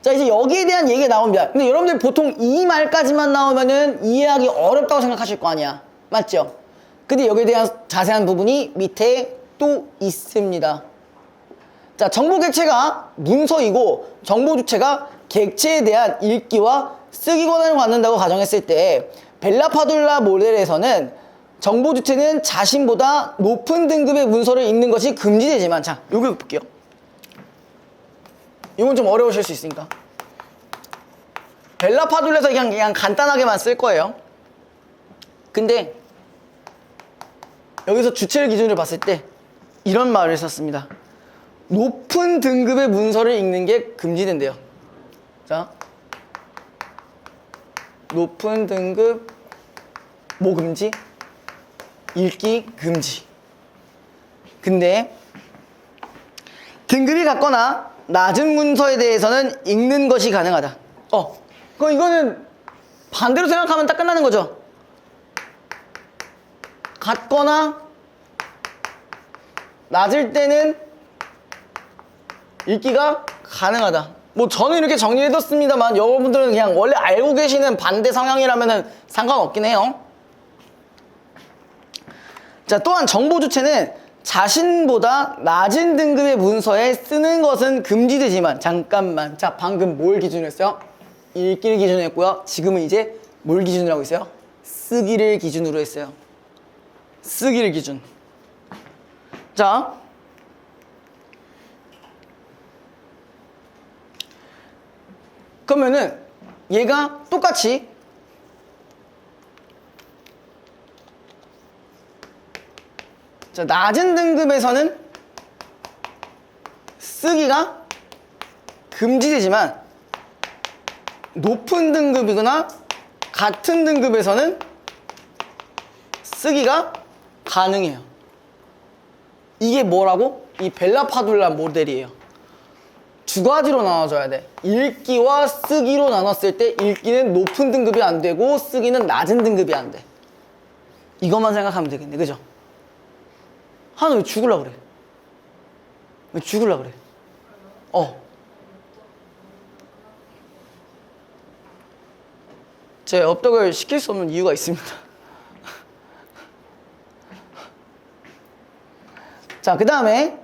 자, 이제 여기에 대한 얘기가 나옵니다. 근데 여러분들 보통 이 말까지만 나오면은 이해하기 어렵다고 생각하실 거 아니야. 맞죠? 근데 여기에 대한 자세한 부분이 밑에 또 있습니다. 자, 정보 객체가 문서이고 정보 주체가 객체에 대한 읽기와 쓰기 권한을 갖는다고 가정했을 때 벨라파둘라 모델에서는 정보 주체는 자신보다 높은 등급의 문서를 읽는 것이 금지되지만, 자, 요거 볼게요. 이건 좀 어려우실 수 있으니까 벨라파둘라에서 그냥 간단하게만 쓸 거예요. 근데 여기서 주체를 기준으로 봤을 때 이런 말을 썼습니다. 높은 등급의 문서를 읽는 게 금지된대요. 자, 높은 등급 뭐 금지? 읽기 금지. 근데 등급이 같거나 낮은 문서에 대해서는 읽는 것이 가능하다. 그럼 이거는 반대로 생각하면 딱 끝나는 거죠. 같거나 낮을 때는 읽기가 가능하다. 뭐 저는 이렇게 정리해뒀습니다만 여러분들은 그냥 원래 알고 계시는 반대 성향이라면 상관없긴 해요. 자, 또한 정보 주체는 자신보다 낮은 등급의 문서에 쓰는 것은 금지되지만, 잠깐만, 자, 방금 뭘 기준으로 했어요? 읽기를 기준으로 했고요. 지금은 이제 뭘 기준으로 하고 있어요? 쓰기를 기준으로 했어요. 쓰기를 기준. 자, 그러면은 얘가 똑같이 자, 낮은 등급에서는 쓰기가 금지되지만 높은 등급이거나 같은 등급에서는 쓰기가 가능해요. 이게 뭐라고? 이 벨라파둘라 모델이에요. 두 가지로 나눠줘야 돼. 읽기와 쓰기로 나눴을 때 읽기는 높은 등급이 안 되고 쓰기는 낮은 등급이 안 돼. 이것만 생각하면 되겠네. 그죠? 하나 왜 죽으려고 그래? 왜 죽으려고 그래? 제 업덕을 시킬 수 없는 이유가 있습니다. 자, 그 다음에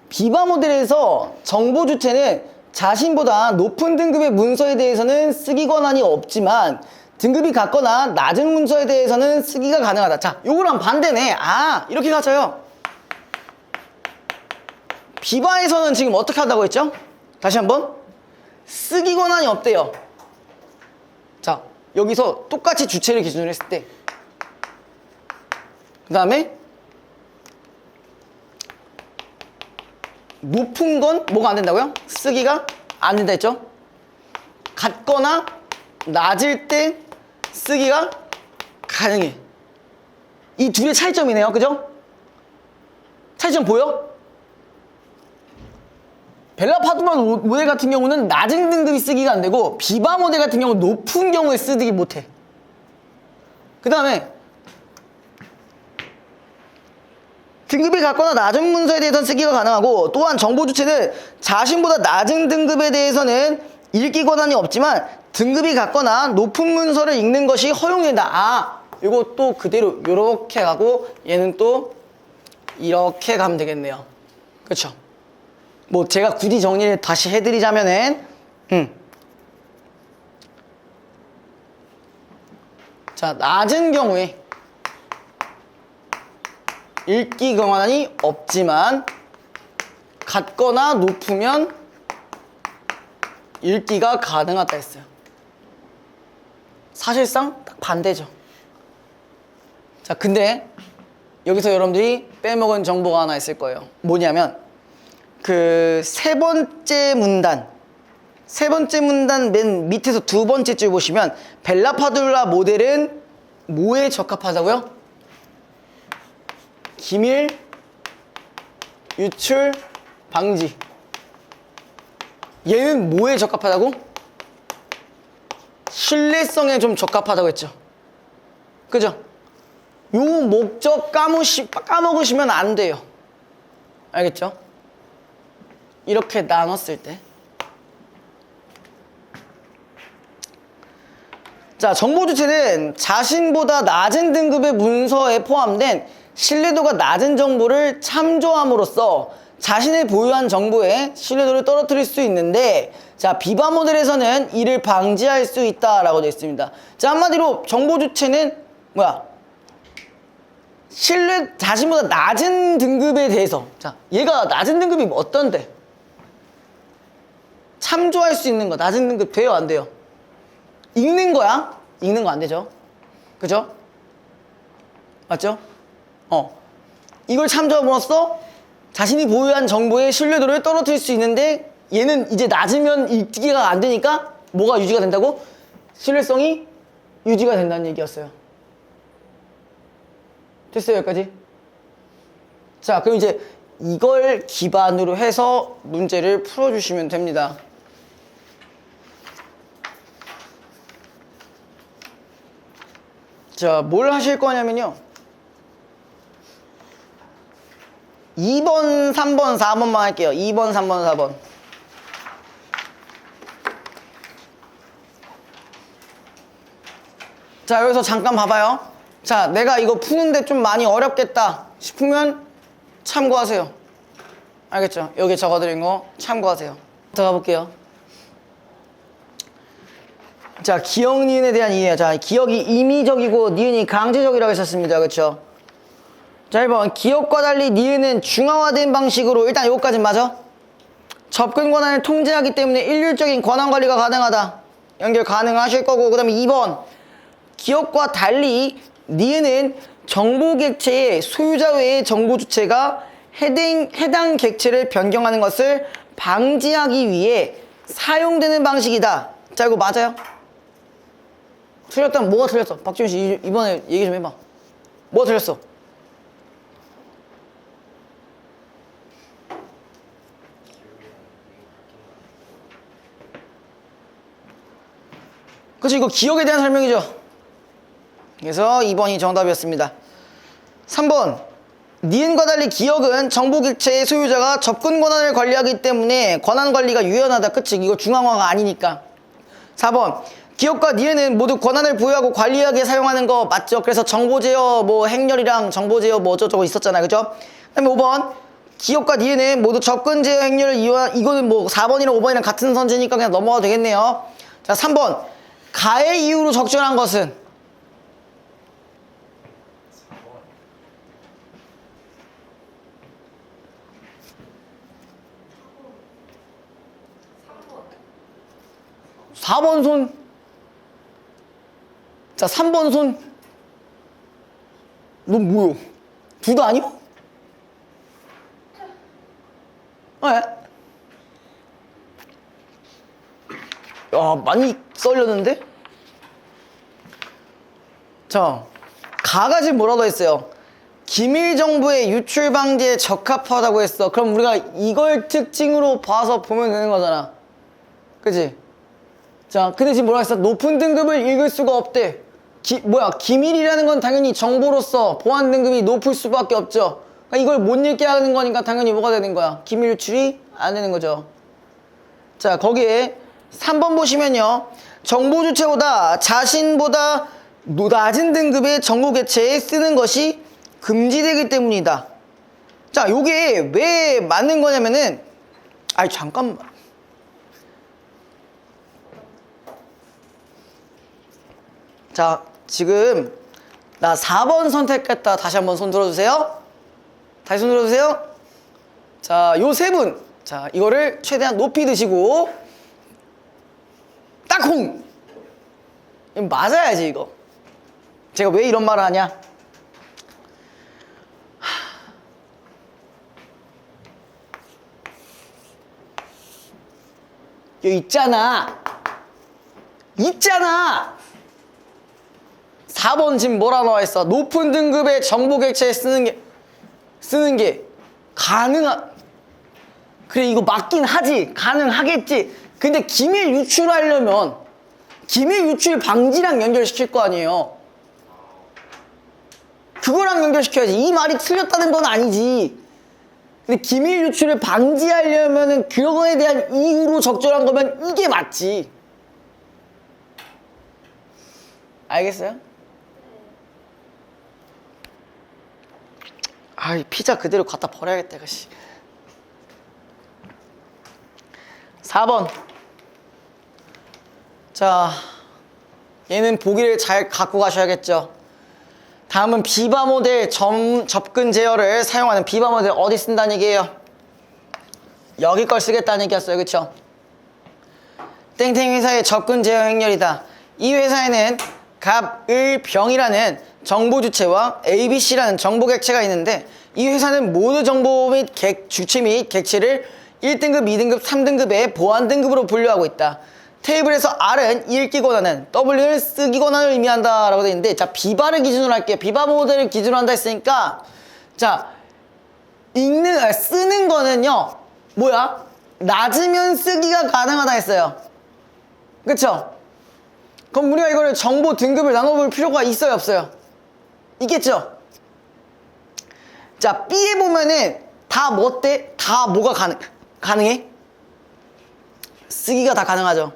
비바 모델에서 정보 주체는 자신보다 높은 등급의 문서에 대해서는 쓰기 권한이 없지만 등급이 같거나 낮은 문서에 대해서는 쓰기가 가능하다. 자, 요거랑 반대네. 이렇게 가져요. 비바에서는 지금 어떻게 한다고 했죠? 다시 한번. 쓰기 권한이 없대요. 자, 여기서 똑같이 주체를 기준으로 했을 때, 그 다음에 높은 건 뭐가 안 된다고요? 쓰기가 안 된다 했죠? 같거나 낮을 때 쓰기가 가능해. 이 둘의 차이점이네요. 그죠? 차이점 보여? 벨라파둘라 모델 같은 경우는 낮은 등급이 쓰기가 안 되고 비바 모델 같은 경우는 높은 경우에 쓰기 못해. 그 다음에 등급이 같거나 낮은 문서에 대해서는 쓰기가 가능하고, 또한 정보 주체는 자신보다 낮은 등급에 대해서는 읽기 권한이 없지만 등급이 같거나 높은 문서를 읽는 것이 허용된다. 이거 또 그대로 이렇게 가고 얘는 또 이렇게 가면 되겠네요. 그렇죠? 뭐 제가 굳이 정리를 다시 해드리자면은 자, 낮은 경우에 읽기 권한이 없지만 같거나 높으면 읽기가 가능하다 했어요. 사실상 딱 반대죠. 자, 근데 여기서 여러분들이 빼먹은 정보가 하나 있을 거예요. 뭐냐면 그 세 번째 문단 맨 밑에서 두 번째 줄 보시면 벨라파둘라 모델은 뭐에 적합하다고요? 기밀 유출 방지. 얘는 뭐에 적합하다고? 신뢰성에 좀 적합하다고 했죠. 그죠? 요 목적 까먹으시면 안 돼요. 알겠죠? 이렇게 나눴을 때. 자, 정보주체는 자신보다 낮은 등급의 문서에 포함된 신뢰도가 낮은 정보를 참조함으로써 자신의 보유한 정보의 신뢰도를 떨어뜨릴 수 있는데, 자, 비바 모델에서는 이를 방지할 수 있다라고 되어 있습니다. 자, 한마디로 정보주체는 뭐야? 자신보다 낮은 등급에 대해서, 자, 얘가 낮은 등급이 어떤데? 참조할 수 있는 거, 낮은 등급 돼요, 안 돼요? 읽는 거야? 읽는 거 안 되죠? 그죠? 맞죠? 이걸 참조함으로써 자신이 보유한 정보의 신뢰도를 떨어뜨릴 수 있는데, 얘는 이제 낮으면 읽기가 안 되니까 뭐가 유지가 된다고? 신뢰성이 유지가 된다는 얘기였어요. 됐어요, 여기까지? 자, 그럼 이제 이걸 기반으로 해서 문제를 풀어주시면 됩니다. 자, 뭘 하실 거냐면요, 2번, 3번, 4번만 할게요. 2번, 3번, 4번. 자, 여기서 잠깐 봐봐요. 자, 내가 이거 푸는데 좀 많이 어렵겠다 싶으면 참고하세요. 알겠죠? 여기 적어드린 거 참고하세요. 들어가 볼게요. 자, 기억 니은에 대한 이해요. 자, 기억이 임의적이고 니은이 강제적이라고 했었습니다. 그렇죠? 자, 1번. 기억과 달리 니은은 중앙화된 방식으로, 일단 요거까진 맞아? 접근 권한을 통제하기 때문에 일률적인 권한 관리가 가능하다. 연결 가능하실 거고, 그 다음에 2번. 기억과 달리 니은은 정보 객체의 소유자 외의 정보 주체가 해당 객체를 변경하는 것을 방지하기 위해 사용되는 방식이다. 자, 이거 맞아요? 틀렸다면 뭐가 틀렸어? 박지훈 씨, 이번에 얘기 좀 해봐. 뭐가 틀렸어? 그치, 이거 기억에 대한 설명이죠. 그래서 2번이 정답이었습니다. 3번. 니은과 달리 기억은 정보 객체의 소유자가 접근 권한을 관리하기 때문에 권한 관리가 유연하다. 그치? 이거 중앙화가 아니니까. 4번. 기억과 니은은 모두 권한을 부여하고 관리하기에 사용하는 거 맞죠? 그래서 정보 제어, 뭐 행렬이랑 정보 제어 뭐 어쩌고저쩌고 있었잖아요. 그죠? 그 다음에 5번. 기억과 니은은 모두 접근 제어 행렬을 이거는 뭐 4번이랑 5번이랑 같은 선지니까 그냥 넘어가도 되겠네요. 자, 3번. 가의 이유로 적절한 것은? 4번 손. 자, 3번 손. 너 뭐요? 둘 다 아니요? 예. 야, 많이 썰렸는데? 자, 가가 지금 뭐라고 했어요? 기밀 정보의 유출 방지에 적합하다고 했어. 그럼 우리가 이걸 특징으로 봐서 보면 되는 거잖아. 그치? 자, 근데 지금 뭐라 했어? 높은 등급을 읽을 수가 없대. 기밀이라는 건 당연히 정보로서 보안 등급이 높을 수밖에 없죠. 그러니까 이걸 못 읽게 하는 거니까 당연히 뭐가 되는 거야? 기밀 유출이 안 되는 거죠. 자, 거기에 3번 보시면요, 정보 주체보다 자신보다 낮은 등급의 정보 객체에 쓰는 것이 금지되기 때문이다. 자, 요게 왜 맞는 거냐면은, 아니 잠깐만. 자, 지금 나 4번 선택했다. 다시 한번 손 들어주세요. 다시 손 들어주세요. 자, 요 세 분, 자, 이거를 최대한 높이 드시고 딱홍! 맞아야지 이거. 제가 왜 이런 말을 하냐? 여기 있잖아. 4번 지금 뭐라 나와 있어? 높은 등급의 정보 객체에 쓰는 게 그래, 이거 맞긴 하지. 가능하겠지. 근데 기밀 유출하려면 기밀 유출 방지랑 연결시킬 거 아니에요. 그거랑 연결시켜야지. 이 말이 틀렸다는 건 아니지. 근데 기밀 유출을 방지하려면은 그거에 대한 이유로 적절한 거면 이게 맞지. 알겠어요? 아, 이 피자 그대로 갖다 버려야겠다, 이거씨. 4번. 자, 얘는 보기를 잘 갖고 가셔야겠죠. 다음은 비바 모델 접근 제어를 사용하는 비바 모델 어디 쓴다는 얘기예요? 여기 걸 쓰겠다는 얘기였어요. 그쵸? 땡땡 회사의 접근 제어 행렬이다. 이 회사에는 갑, 을, 병이라는 정보 주체와 ABC라는 정보 객체가 있는데 이 회사는 모두 정보 및 주체 및 객체를 1등급, 2등급, 3등급의 보안 등급으로 분류하고 있다. 테이블에서 R은 읽기 권한은, W는 쓰기 권한을 의미한다 라고 되어 있는데, 자, 비바를 기준으로 할게요. 비바 모델을 기준으로 한다 했으니까, 자, 쓰는 거는요, 뭐야? 낮으면 쓰기가 가능하다 했어요. 그쵸? 그럼 우리가 이거를 정보 등급을 나눠볼 필요가 있어요, 없어요? 있겠죠? 자, B에 보면은 다 뭐 때? 다 뭐가 가능해? 쓰기가 다 가능하죠.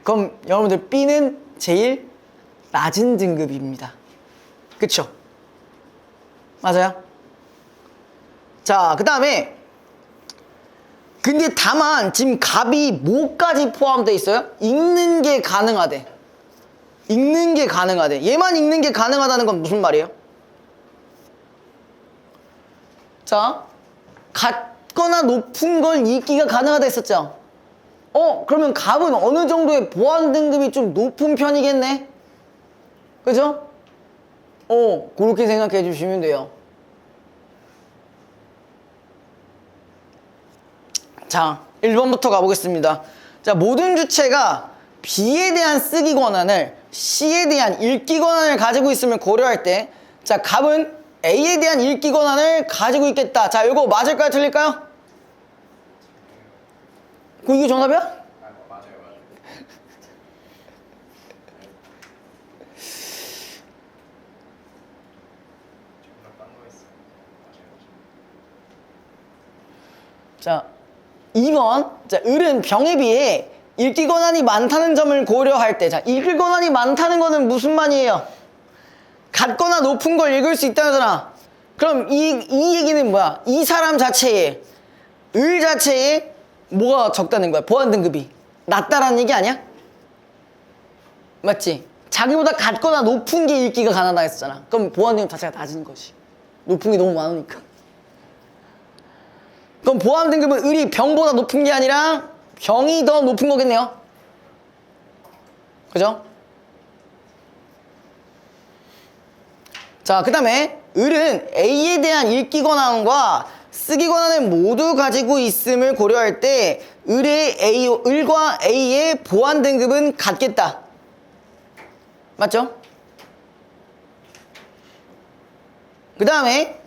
그럼 여러분들 B는 제일 낮은 등급입니다. 그쵸? 맞아요? 자, 그 다음에 근데 다만 지금 갑이 뭐까지 포함되어 있어요? 읽는 게 가능하대. 읽는 게 가능하대. 얘만 읽는 게 가능하다는 건 무슨 말이에요? 자, 같거나 높은 걸 읽기가 가능하다 했었죠? 그러면 갑은 어느 정도의 보안 등급이 좀 높은 편이겠네? 그죠? 그렇게 생각해 주시면 돼요. 자, 1번부터 가보겠습니다. 자, 모든 주체가 B에 대한 쓰기 권한을 C에 대한 읽기 권한을 가지고 있음을 고려할 때, 자, 갑은 A에 대한 읽기 권한을 가지고 있겠다. 자, 이거 맞을까요? 틀릴까요? 이게 정답이야? 아, 맞아요. 정답 딴거 있어요. 맞아요. 자, 2번. 자, 을은 병에 비해 읽기 권한이 많다는 점을 고려할 때, 자, 읽기 권한이 많다는 거는 무슨 말이에요? 같거나 높은 걸 읽을 수 있다잖아. 그럼 이 얘기는 뭐야? 이 사람 자체에, 을 자체에 뭐가 적다는 거야? 보안 등급이 낮다라는 얘기 아니야? 맞지? 자기보다 같거나 높은 게 읽기가 가능하다 했었잖아. 그럼 보안 등급 자체가 낮은 거지. 높은 게 너무 많으니까. 그럼 보안 등급은 을이 병보다 높은 게 아니라 병이 더 높은 거겠네요. 그죠? 자, 그 다음에 을은 A에 대한 읽기 권한과 쓰기 권한을 모두 가지고 있음을 고려할 때 을과 A의 보안 등급은 같겠다. 맞죠? 그 다음에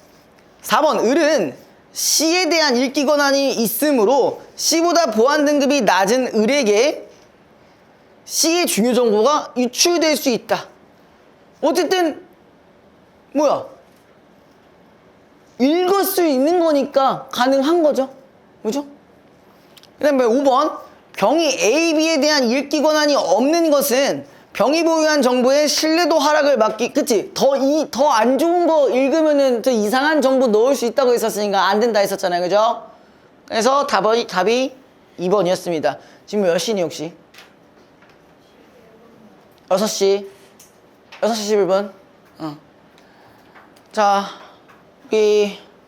4번 을은 C에 대한 읽기 권한이 있으므로 C보다 보안 등급이 낮은 을에게 C의 중요 정보가 유출될 수 있다. 어쨌든 뭐야? 읽을 수 있는 거니까 가능한 거죠. 그죠? 그 다음에 5번 병이 A, B에 대한 읽기 권한이 없는 것은 병이 보유한 정보의 신뢰도 하락을 막기, 그치? 더 안 좋은 거 읽으면은 더 이상한 정보 넣을 수 있다고 했었으니까 안 된다 했었잖아요. 그죠? 그래서 답이 2번이었습니다. 지금 몇 시니 혹시? 6시 11분. 자, 우리